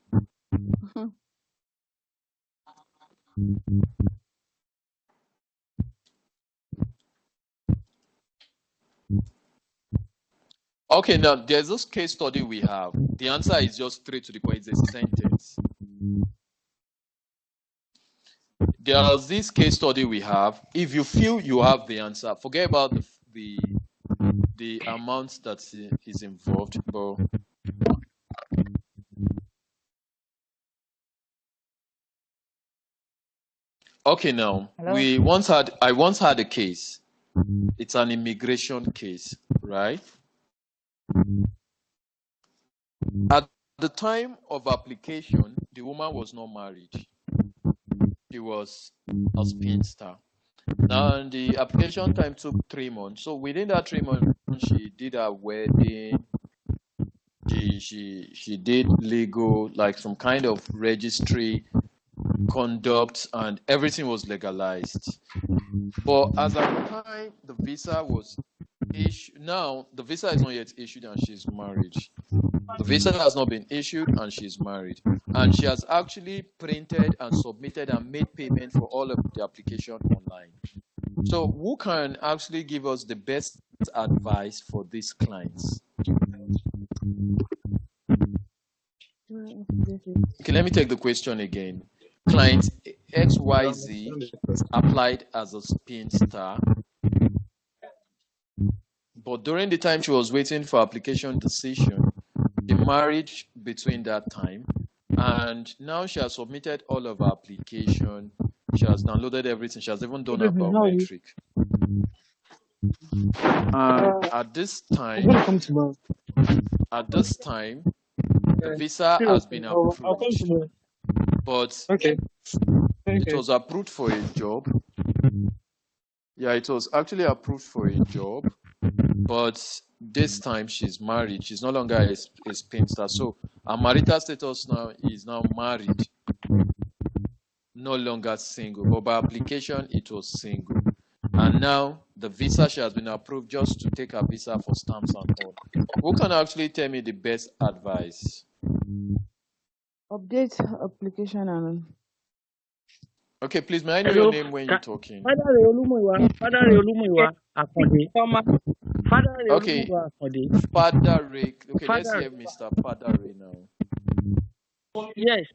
Okay, now there's this case study we have. The answer is just straight to the point. It's a sentence. There's this case study we have. If you feel you have the answer, forget about the amount that is involved. But Okay, now Hello? I once had a case. It's an immigration case, right? At the time of application, the woman was not married. She was a spinster. Now, the application time took 3 months. So within that 3 months, she did her wedding. She did legal, like some kind of registry conduct, and everything was legalized. But as at the time the visa was issued, now the visa is not yet issued and she's married. The visa has not been issued and she's married. And she has actually printed and submitted and made payment for all of the application online. So who can actually give us the best advice for these clients? Okay, let me take the question again. Client XYZ applied as a spinster, but during the time she was waiting for application decision, she married between that time, and now she has submitted all of her application. She has downloaded everything. She has even done her biometric. And at this time, the visa has been approved, but it was approved for a job. Yeah, it was actually approved for a job, but this time she's married. She's no longer a spinster. So her marital status now is now married, no longer single. But by application, it was single. And now the visa, she has been approved just to take her visa for stamps and all. Who can actually tell me the best advice? Update application and Okay, please, may I know your name when you're talking? Father Reolumuyiwa Akonde. Okay, Father Ray. Okay, let's hear Mr. Father Ray now. Yes.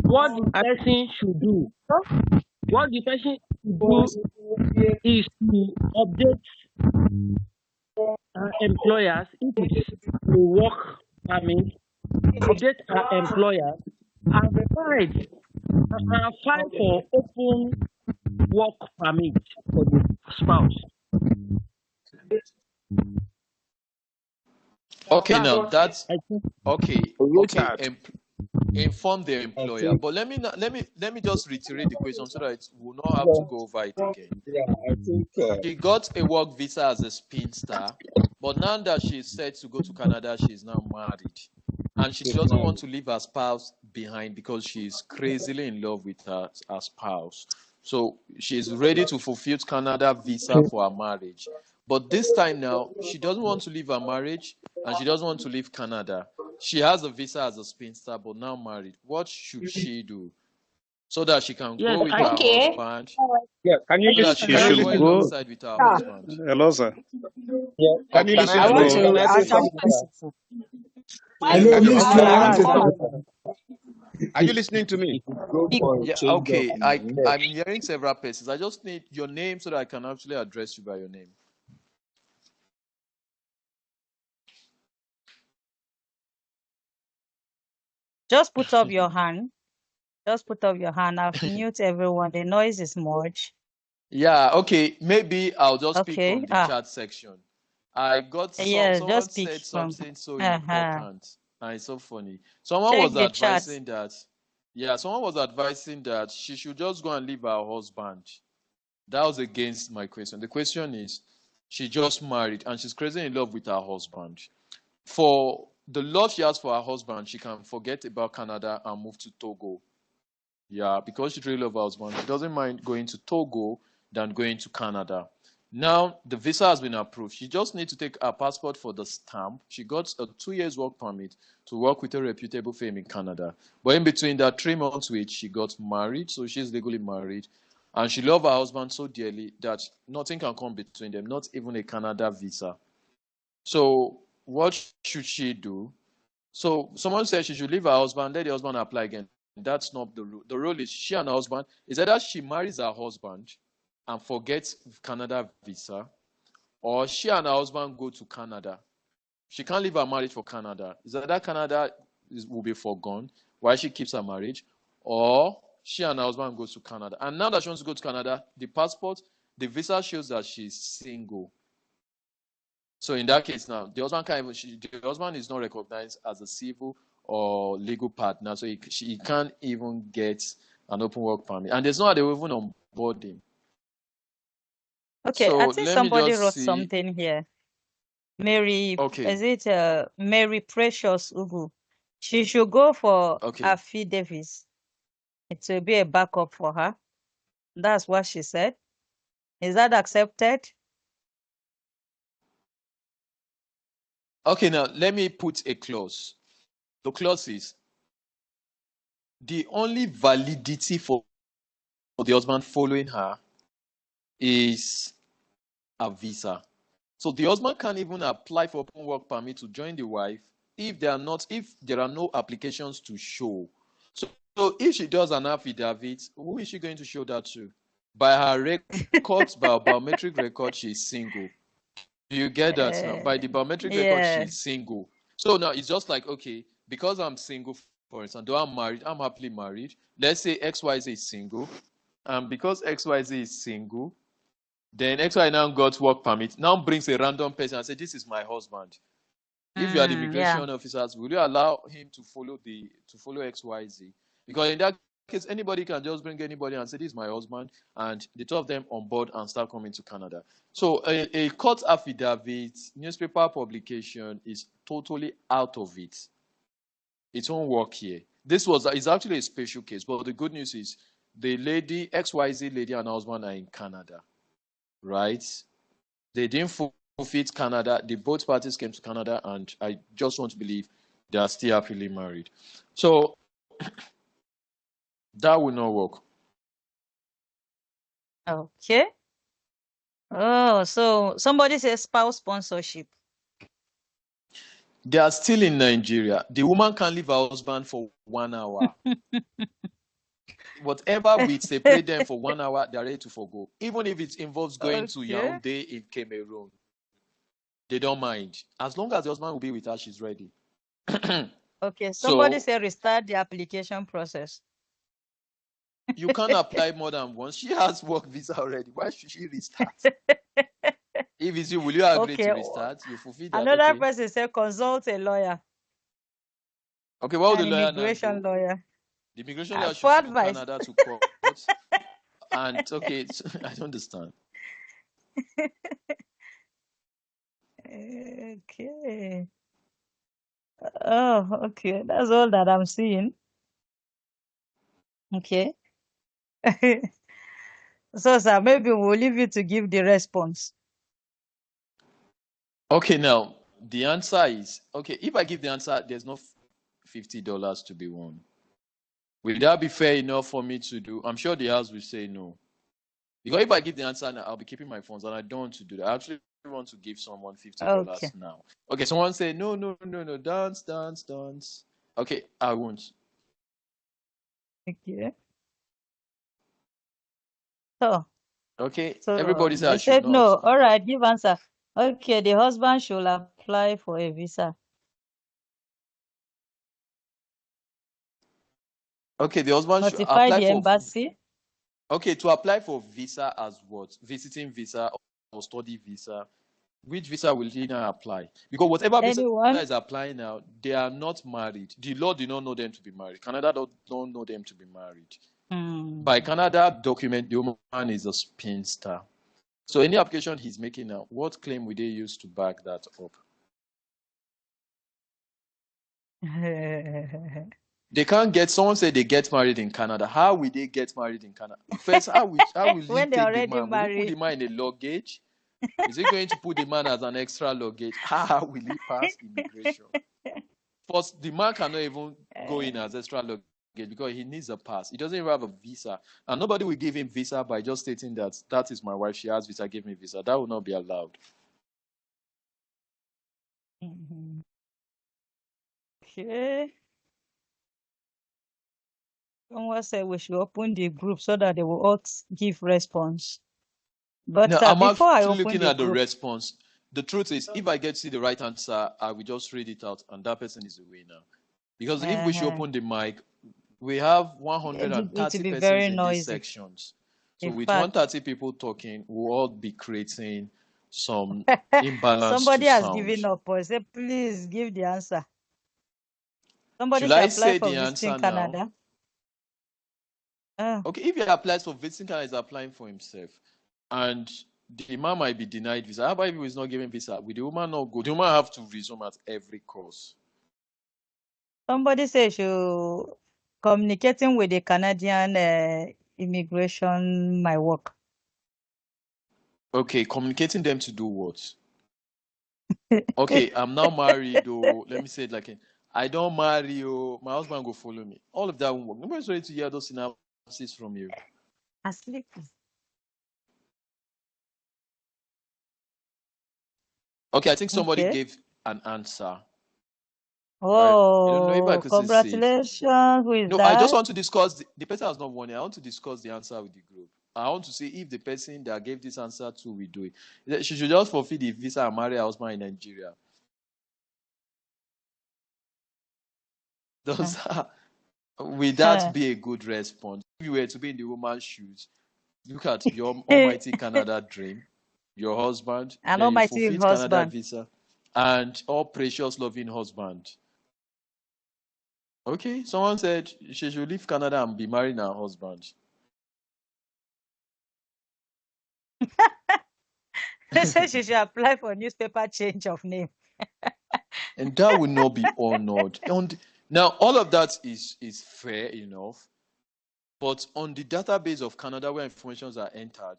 What the person should do? What the person should do is to update employers if it's a work permit, update our employers and file for open work permit for the spouse. Okay, now that's okay. Okay, inform the employer. But let me just reiterate the question so that we'll not have to go over it again. Yeah, I think she got a work visa as a spinster, but now that she's set to go to Canada, she's now married, and she doesn't want to leave her spouse behind because she's crazily in love with her spouse. So she's ready to fulfill Canada visa for her marriage. But this time now, she doesn't want to leave her marriage and she doesn't want to leave Canada. She has a visa as a spinster, but now married. What should she do so that she can go with her husband? Yeah, can you so that she can go alongside with her husband? Hello, sir. Yeah, can you listen to me? Are you listening to me? Yeah, okay. I'm hearing several persons. I just need your name so that I can actually address you by your name. Just put up your hand. Just put up your hand. I've mute everyone. The noise is much. Yeah, okay. Maybe I'll just speak from the chat section. I got someone said something so important. And it's so funny. Someone was advising that. Yeah, someone was advising that she should just go and leave her husband. That was against my question. The question is, she just married and she's crazy in love with her husband. For the love she has for her husband, she can forget about Canada and move to Togo. Yeah, because she really loves her husband, she doesn't mind going to Togo than going to Canada. Now, the visa has been approved. She just needs to take her passport for the stamp. She got a 2 years work permit to work with a reputable firm in Canada. But in between that 3 months wait, she got married, so she's legally married. And she loves her husband so dearly that nothing can come between them, not even a Canada visa. So what should she do? So someone said she should leave her husband, let the husband apply again. That's not the rule. The rule is she and her husband, is either she marries her husband and forgets Canada visa, or she and her husband go to Canada. She can't leave her marriage for Canada. Is either Canada will be forgone while she keeps her marriage, or she and her husband goes to Canada. And now that she wants to go to Canada, the passport, the visa shows that she's single. So in that case now, the husband can't even, the husband is not recognized as a civil or legal partner, so he can't even get an open work permit. And there's no way they will even onboard him. Okay, So I think let me somebody just wrote see. something here. Mary, Okay. is it Mary Precious Ugu? She should go for affidavits. It will be a backup for her. That's what she said. Is that accepted? Okay, now let me put a clause. The clause is the only validity for the husband following her is a visa. So the husband can't even apply for open work permit to join the wife if there are no applications to show. So if she does an affidavit, who is she going to show that to? By her records, by her biometric record, she's single. Do you get that now? By the biometric record, she's single. So now it's just like, okay, because I'm single, for instance, though I'm married, I'm happily married. Let's say XYZ is single. And because XYZ is single, then XY now got work permit, now brings a random person and say, this is my husband. If you are the immigration officers, will you allow him to follow XYZ? Because in that case, anybody can just bring anybody and say, this is my husband, and the two of them on board and start coming to Canada. So a court affidavit, newspaper publication is totally out of it. It won't work here. It's actually a special case, but the good news is the lady, XYZ lady and her husband are in Canada, right? They didn't forfeit Canada. Both parties came to Canada, and I just want to believe they are still happily married. So that will not work. Okay. Oh, so somebody says spouse sponsorship. They are still in Nigeria. The woman can't leave her husband for 1 hour. Whatever we separate them for 1 hour, they're ready to forgo. Even if it involves going to Yaoundé in Cameroon, they don't mind. As long as the husband will be with her, she's ready. Okay, somebody said restart the application process. You can't apply more than once. She has work visa already. Why should she restart? If it's you, will you agree to restart? You fulfill that. Another person said consult a lawyer. Okay, what will the lawyer immigration lawyer? The immigration lawyer should sue Canada to court. And okay, I don't understand. Okay. Oh, okay. That's all that I'm seeing. Okay. So, sir, maybe we'll leave you to give the response. Okay, now the answer is okay. If I give the answer, there's no $50 to be won. Will that be fair enough for me to do? I'm sure the house will say no. Because if I give the answer now, I'll be keeping my funds, and I don't want to do that. I actually want to give someone $50 now. Okay, someone say no, dance. Okay, I won't. Okay. So. Okay, so everybody said no. All right, give answer. Okay, the husband should apply for a visa. Okay, the husband should apply the embassy. Okay, to apply for visa as what? Visiting visa or study visa. Which visa will he now apply? Because whatever visa is applying now, they are not married. The law do not know them to be married. Canada don't know them to be married. By Canada document, the woman is a spinster. So any application he's making now, what claim will they use to back that up? They can't get, someone said they get married in Canada. How will they get married in Canada? First, how will he when take already the man? Married. Will he put the man in a luggage? Is he going to put the man as an extra luggage? How will he pass immigration? First, the man cannot even go in as extra luggage because he needs a pass. He doesn't even have a visa. And nobody will give him visa by just stating that is my wife, she has visa, give me visa. That will not be allowed. Okay. Someone said we should open the group so that they will all give response. But now, I'm before I open looking at the group, response. The truth is, if I get to see the right answer, I will just read it out, and that person is the winner. Because if we should open the mic, we have It 130 will be persons very in these noisy. sections. So In with fact, 130 people talking, we'll all be creating some imbalance somebody to has sound. given up. Or say, please give the answer. Somebody Should I should apply say for the visiting answer now? Canada. Okay, if he applies for visiting Canada, he's applying for himself. And the man might be denied visa. How about if he's not given visa? Will the woman not go? The woman have to resume at every course. Somebody says you communicating with the Canadian immigration might work. Okay, communicating them to do what? Okay, I'm now married, though. Let me say it like I don't marry, my husband go follow me. All of that won't work. Nobody's ready to hear those synopsis from you. Asleep. Okay, I think somebody gave an answer. Oh, I don't know if I could congratulations. Who is no, that? I just want to discuss, the person has not won it. I want to discuss the answer with the group. I want to see if the person that gave this answer to will do it. She should just fulfill the visa and marry her husband in Nigeria. Will that be a good response? If you were to be in the woman's shoes, look at your almighty Canada dream, your husband, an then you almighty fulfilled Canada husband. visa, and all precious loving husband. Okay, someone said she should leave Canada and be marrying her husband. They said she should apply for newspaper change of name. And that will not be honored. Now, all of that is fair enough. But on the database of Canada where informations are entered,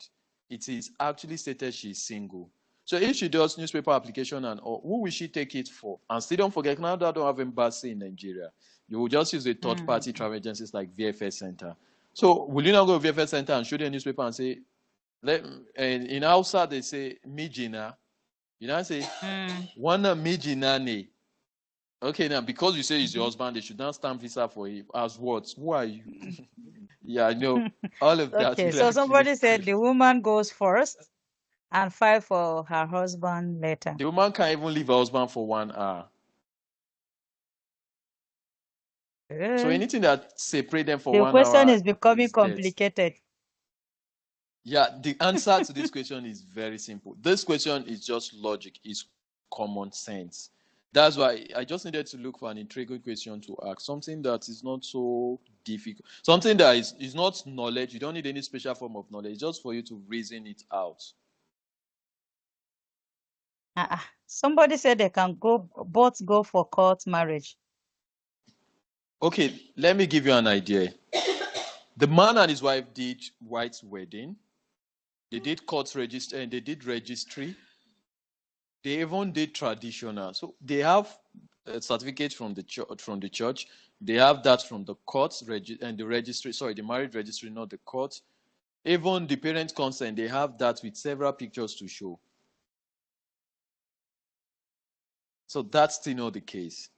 it is actually stated she is single. So if she does newspaper application and all, who will she take it for? And still don't forget, Canada don't have embassy in Nigeria. You will just use a third-party travel agencies like VFS Center. So will you not go to VFS Center and show the newspaper and say, and in Hausa they say, Mijina. You know, I say, Wana Mijina ne. Okay, now because you say he's your husband, they should not stamp visa for him. As what? Who are you? Yeah, I know. All of that. Okay, so somebody said the woman goes first and file for her husband later. The woman can't even leave her husband for 1 hour. So anything that separates them for 1 hour. The question is becoming complicated. Yeah, the answer to this question is very simple. This question is just logic, it's common sense. That's why I just needed to look for an intriguing question to ask. Something that is not so difficult. Something that is not knowledge. You don't need any special form of knowledge, just for you to reason it out. Somebody said they can both go for court marriage. Okay, let me give you an idea. The man and his wife did white wedding. They did court register and they did registry. They even did traditional. So they have a certificate from the church. They have that from the court and the registry. Sorry, the marriage registry, not the court. Even the parent consent, they have that with several pictures to show. So that's still not the case.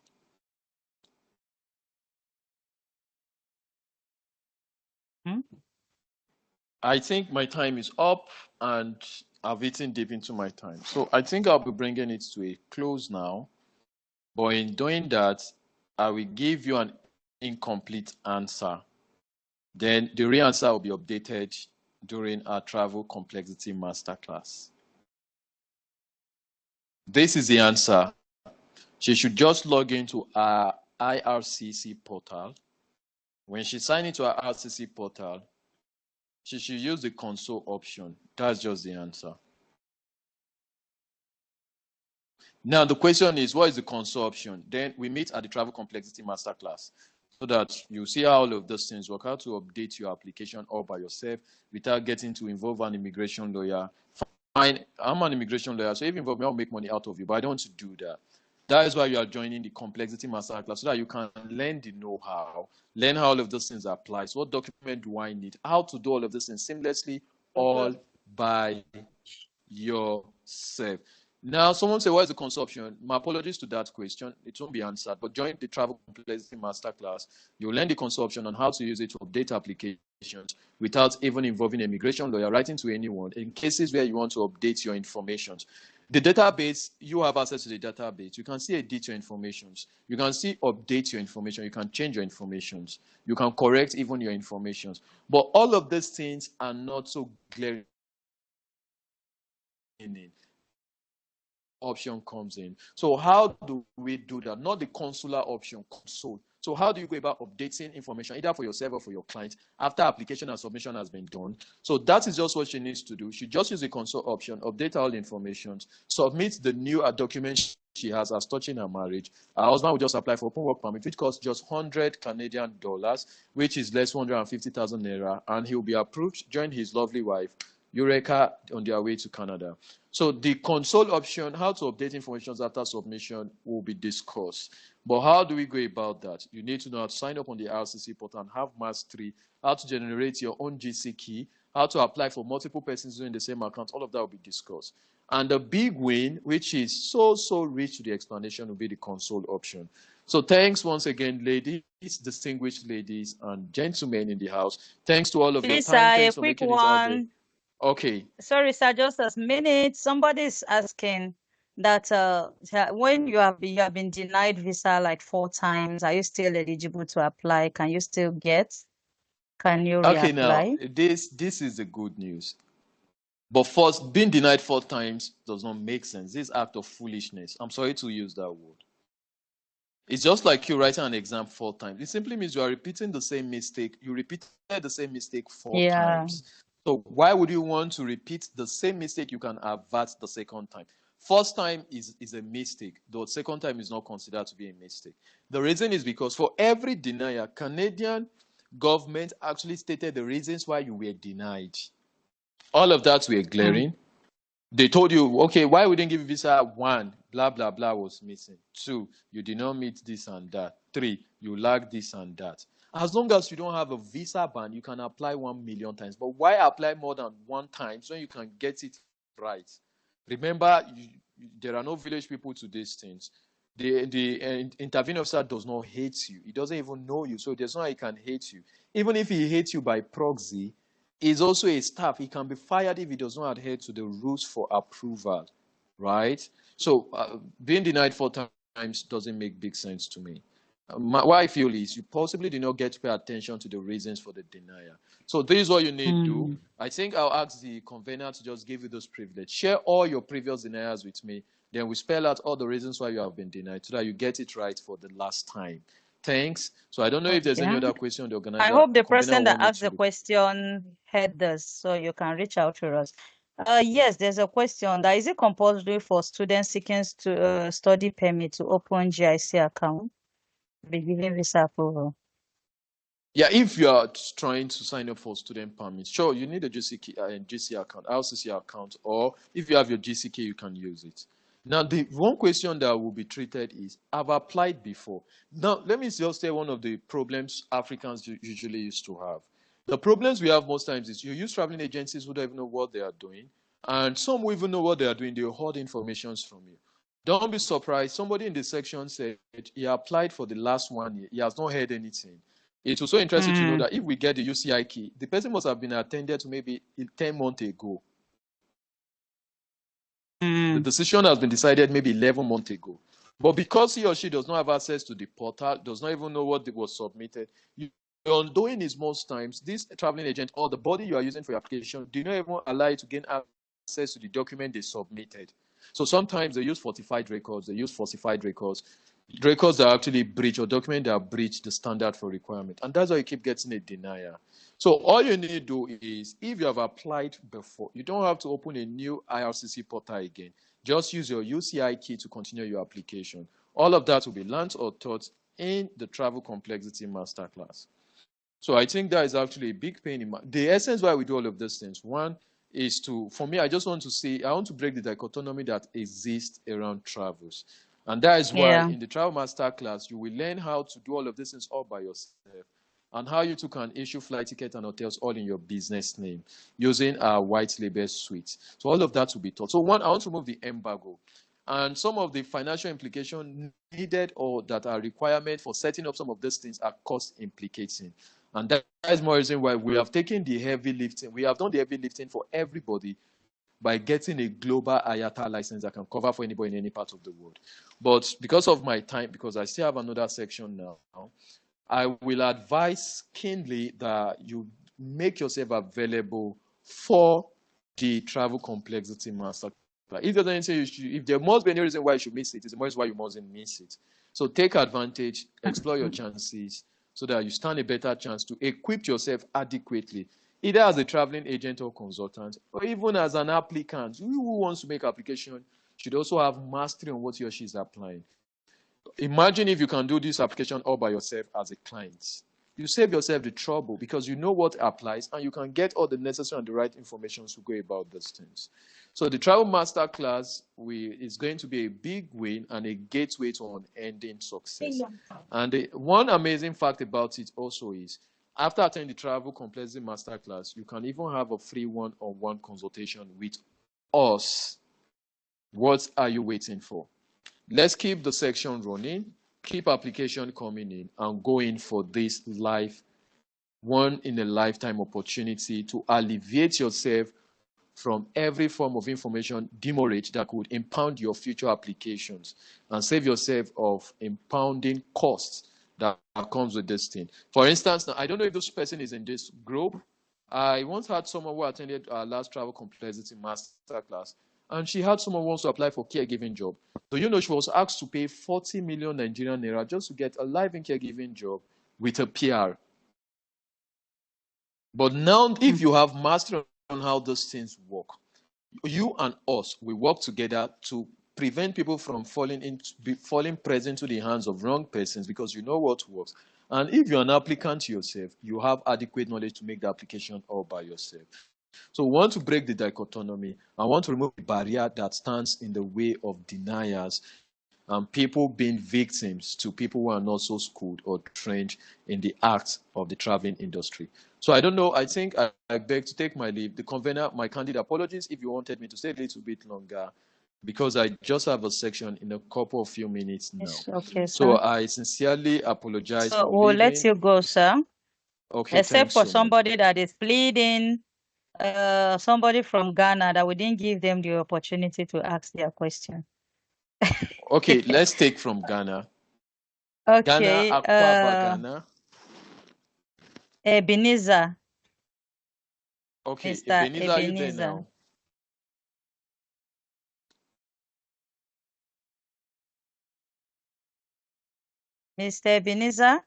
I think my time is up and I've eaten deep into my time. So I think I'll be bringing it to a close now. But in doing that, I will give you an incomplete answer. Then the real answer will be updated during our travel complexity masterclass. This is the answer. She should just log into our IRCC portal. When she signs into our IRCC portal, she should use the console option. That's just the answer. Now, the question is, what is the console option? Then we meet at the Travel Complexity Masterclass so that you see how all of those things work, how to update your application all by yourself without getting to involve an immigration lawyer. Fine, I'm an immigration lawyer, so if you involve me, I'll make money out of you, but I don't want to do that. That is why you are joining the Complexity Masterclass, so that you can learn the know-how, learn how all of those things apply. So what document do I need? How to do all of these things seamlessly, all by yourself. Now, someone say, what is the consumption? My apologies to that question. It won't be answered, but join the Travel Complexity Masterclass. You'll learn the consumption on how to use it to update applications without even involving an immigration lawyer, writing to anyone in cases where you want to update your information. The database, you have access to the database. You can see edit your informations. You can see update your information. You can change your informations. You can correct even your informations. But all of these things are not so glaring. Option comes in. So how do we do that? Not the consular option, console. So how do you go about updating information either for yourself or for your client after application and submission has been done? So that is just what she needs to do. She just use the console option, update all the information, submit the new document she has as touching her marriage. Her husband will just apply for open work permit, which costs just 100 Canadian dollars, which is less 150,000 naira, and he'll be approved, join his lovely wife, Eureka, on their way to Canada. So the console option, how to update information after submission, will be discussed. But how do we go about that? You need to know how to sign up on the RCC portal and have mastery, how to generate your own GC key, how to apply for multiple persons using the same account. All of that will be discussed. And the big win, which is so rich to the explanation, will be the console option. So thanks once again, ladies, distinguished ladies and gentlemen in the house. Thanks to all of your time. Thanks for making it out there. Okay. Sorry, sir, just a minute. Somebody is asking that when you have been denied visa like 4 times, are you still eligible to apply? Can you still get? Can you reapply? Okay, now this is the good news. But first, being denied 4 times does not make sense. This act of foolishness. I'm sorry to use that word. It's just like you writing an exam 4 times. It simply means you are repeating the same mistake. You repeated the same mistake 4 times. So why would you want to repeat the same mistake you can avert the second time? First time is a mistake, though second time is not considered to be a mistake. The reason is because for every denier, Canadian government actually stated the reasons why you were denied. All of that were glaring. They told you, okay, why we didn't give you visa? 1, blah, blah, blah was missing. 2, you did not meet this and that. 3, you lack this and that. As long as you don't have a visa ban, you can apply 1 million times. But why apply more than 1 time so you can get it right? Remember, there are no village people to these things. The intervening officer does not hate you. He doesn't even know you. So there's no way he can hate you. Even if he hates you by proxy, he's also a staff. He can be fired if he does not adhere to the rules for approval, right? So being denied 4 times doesn't make big sense to me. What I feel is you possibly did not get to pay attention to the reasons for the denial. So this is what you need to do. I think I'll ask the convener to just give you those privileges. Share all your previous denials with me. Then we spell out all the reasons why you have been denied so that you get it right for the last time. Thanks. So I don't know if there's any other question the organizer. I hope the person that asked the question heard this, so you can reach out to us. Yes, there's a question that is it compulsory for students seeking to study permit to open GIC account, be given visa approval? Yeah, if you are trying to sign up for student permits, sure, you need a GC account, RCC account, or if you have your GCK, you can use it. Now, the one question that will be treated is, I've applied before. Now, let me just say one of the problems Africans usually used to have. The problems we have most times is you use traveling agencies who don't even know what they are doing, and some who even know what they are doing, they hoard information from you. Don't be surprised. Somebody in the section said he applied for the last 1 year. He has not heard anything. It was so interesting to know that if we get the UCI key, the person must have been attended to maybe 10 months ago. The decision has been decided maybe 11 months ago. But because he or she does not have access to the portal, does not even know what was submitted, your undoing is most times this traveling agent or the body you are using for your application do not even allow you to gain access to the document they submitted. So sometimes they use fortified records, records that actually breach or document that breach the standard for requirement. And that's why you keep getting a denial. So all you need to do is, if you have applied before, you don't have to open a new IRCC portal again. Just use your UCI key to continue your application. All of that will be learned or taught in the Travel Complexity Masterclass. So I think that is actually a big pain in the essence why we do all of these things. One is for me, I want to break the dichotomy that exists around travels. And that is why in the Travel Master class, you will learn how to do all of these things all by yourself and how you too can issue flight tickets and hotels all in your business name using our white label suite. So all of that will be taught. So one, I want to remove the embargo. And some of the financial implications needed or that are requirement for setting up some of these things are cost implicating. And that is more reason why we have taken the heavy lifting. We have done the heavy lifting for everybody. by getting a global IATA license that can cover for anybody in any part of the world. But because of my time, because I still have another section now, I will advise keenly that you make yourself available for the travel complexity master class. If there's anything if there must be any reason why you should miss it, it's the most why you mustn't miss it. So take advantage, explore your chances, so that you stand a better chance to equip yourself adequately, either as a traveling agent or consultant, or even as an applicant. You who wants to make application should also have mastery on what he or she is applying. Imagine if you can do this application all by yourself as a client. You save yourself the trouble because you know what applies and you can get all the necessary and the right information to go about these things. So the travel master class is going to be a big win and a gateway to unending success. And one amazing fact about it also is, after attending the travel complexity master class, you can even have a free one-on-one consultation with us. What are you waiting for? Let's keep the section running, keep application coming in, and go in for this one in a lifetime opportunity to alleviate yourself from every form of information demurrage that could impound your future applications and save yourself of impounding costs that comes with this thing. For instance, now, I don't know if this person is in this group. I once had someone who attended our last travel complexity masterclass, and she had someone who wants to apply for caregiving job. So, she was asked to pay 40 million Nigerian naira just to get a live-in caregiving job with a PR. But now, if you have mastery on how those things work, you and us, we work together to prevent people from falling present to the hands of wrong persons, because you know what works. And if you're an applicant yourself, you have adequate knowledge to make the application all by yourself. So we want to break the dichotomy. I want to remove the barrier that stands in the way of deniers and people being victims to people who are not so schooled or trained in the art of the traveling industry. So I don't know. I think I beg to take my leave. The convener, my candid apologies if you wanted me to stay a little bit longer, because I just have a section in a couple of few minutes now. Okay, so I sincerely apologize so for we'll leaving. let you go, sir. Okay, except for so somebody that is pleading, somebody from Ghana, that we didn't give them the opportunity to ask their question. Okay, let's take from Ghana. Okay, Ghana, Akwa Ghana. Ebenezer. Okay, Mr. Ebenezer, are you there now? Mr. Ebenezer?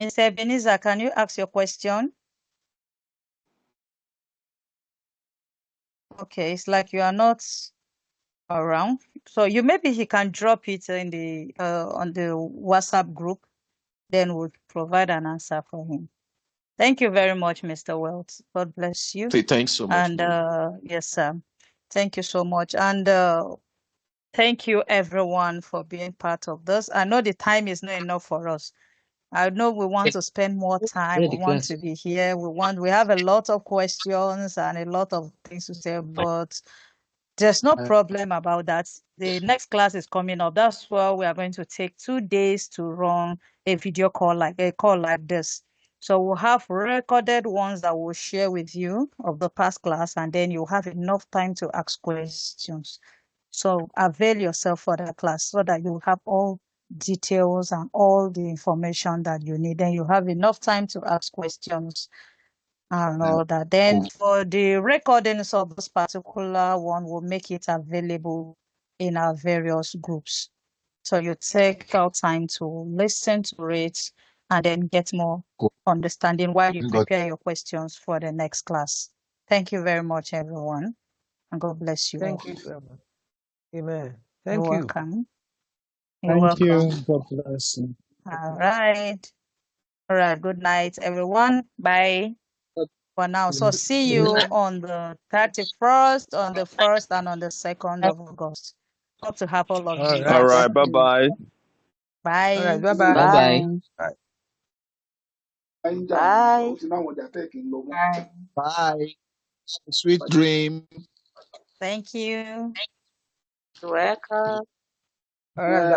Mr. Ebenezer, can you ask your question? Okay, it's like you are not around. So maybe he can drop it in the on the WhatsApp group. Then we'll provide an answer for him. Thank you very much, Mr. Wells. God bless you. Thanks so much. And yes, sir. Thank you so much. And thank you, everyone, for being part of this. I know the time is not enough for us. I know we want to spend more time. We want to be here. We have a lot of questions and a lot of things to say, but there's no problem about that. The next class is coming up. That's why we are going to take 2 days to run a video call like this. So we'll have recorded ones that we'll share with you of the past class, and then you'll have enough time to ask questions. So avail yourself for that class so that you have all details and all the information that you need. Then you have enough time to ask questions and all that. Then for the recordings of this particular one, we'll make it available in our various groups. So you take out time to listen to it and then get more understanding while you prepare your questions for the next class. Thank you very much, everyone. And God bless you. Thank you so much. Amen. Thank You're you. welcome. You're Thank welcome. you. God bless you. All right. All right. Good night, everyone. Bye for now. So see you on the 31st, on the 1st, and on the 2nd of August. Hope to have all of you. All right. Bye-bye. Bye. All right. Bye-bye. Bye. Bye. Bye. Bye. Bye. Sweet dream. Thank you. You're welcome. All right.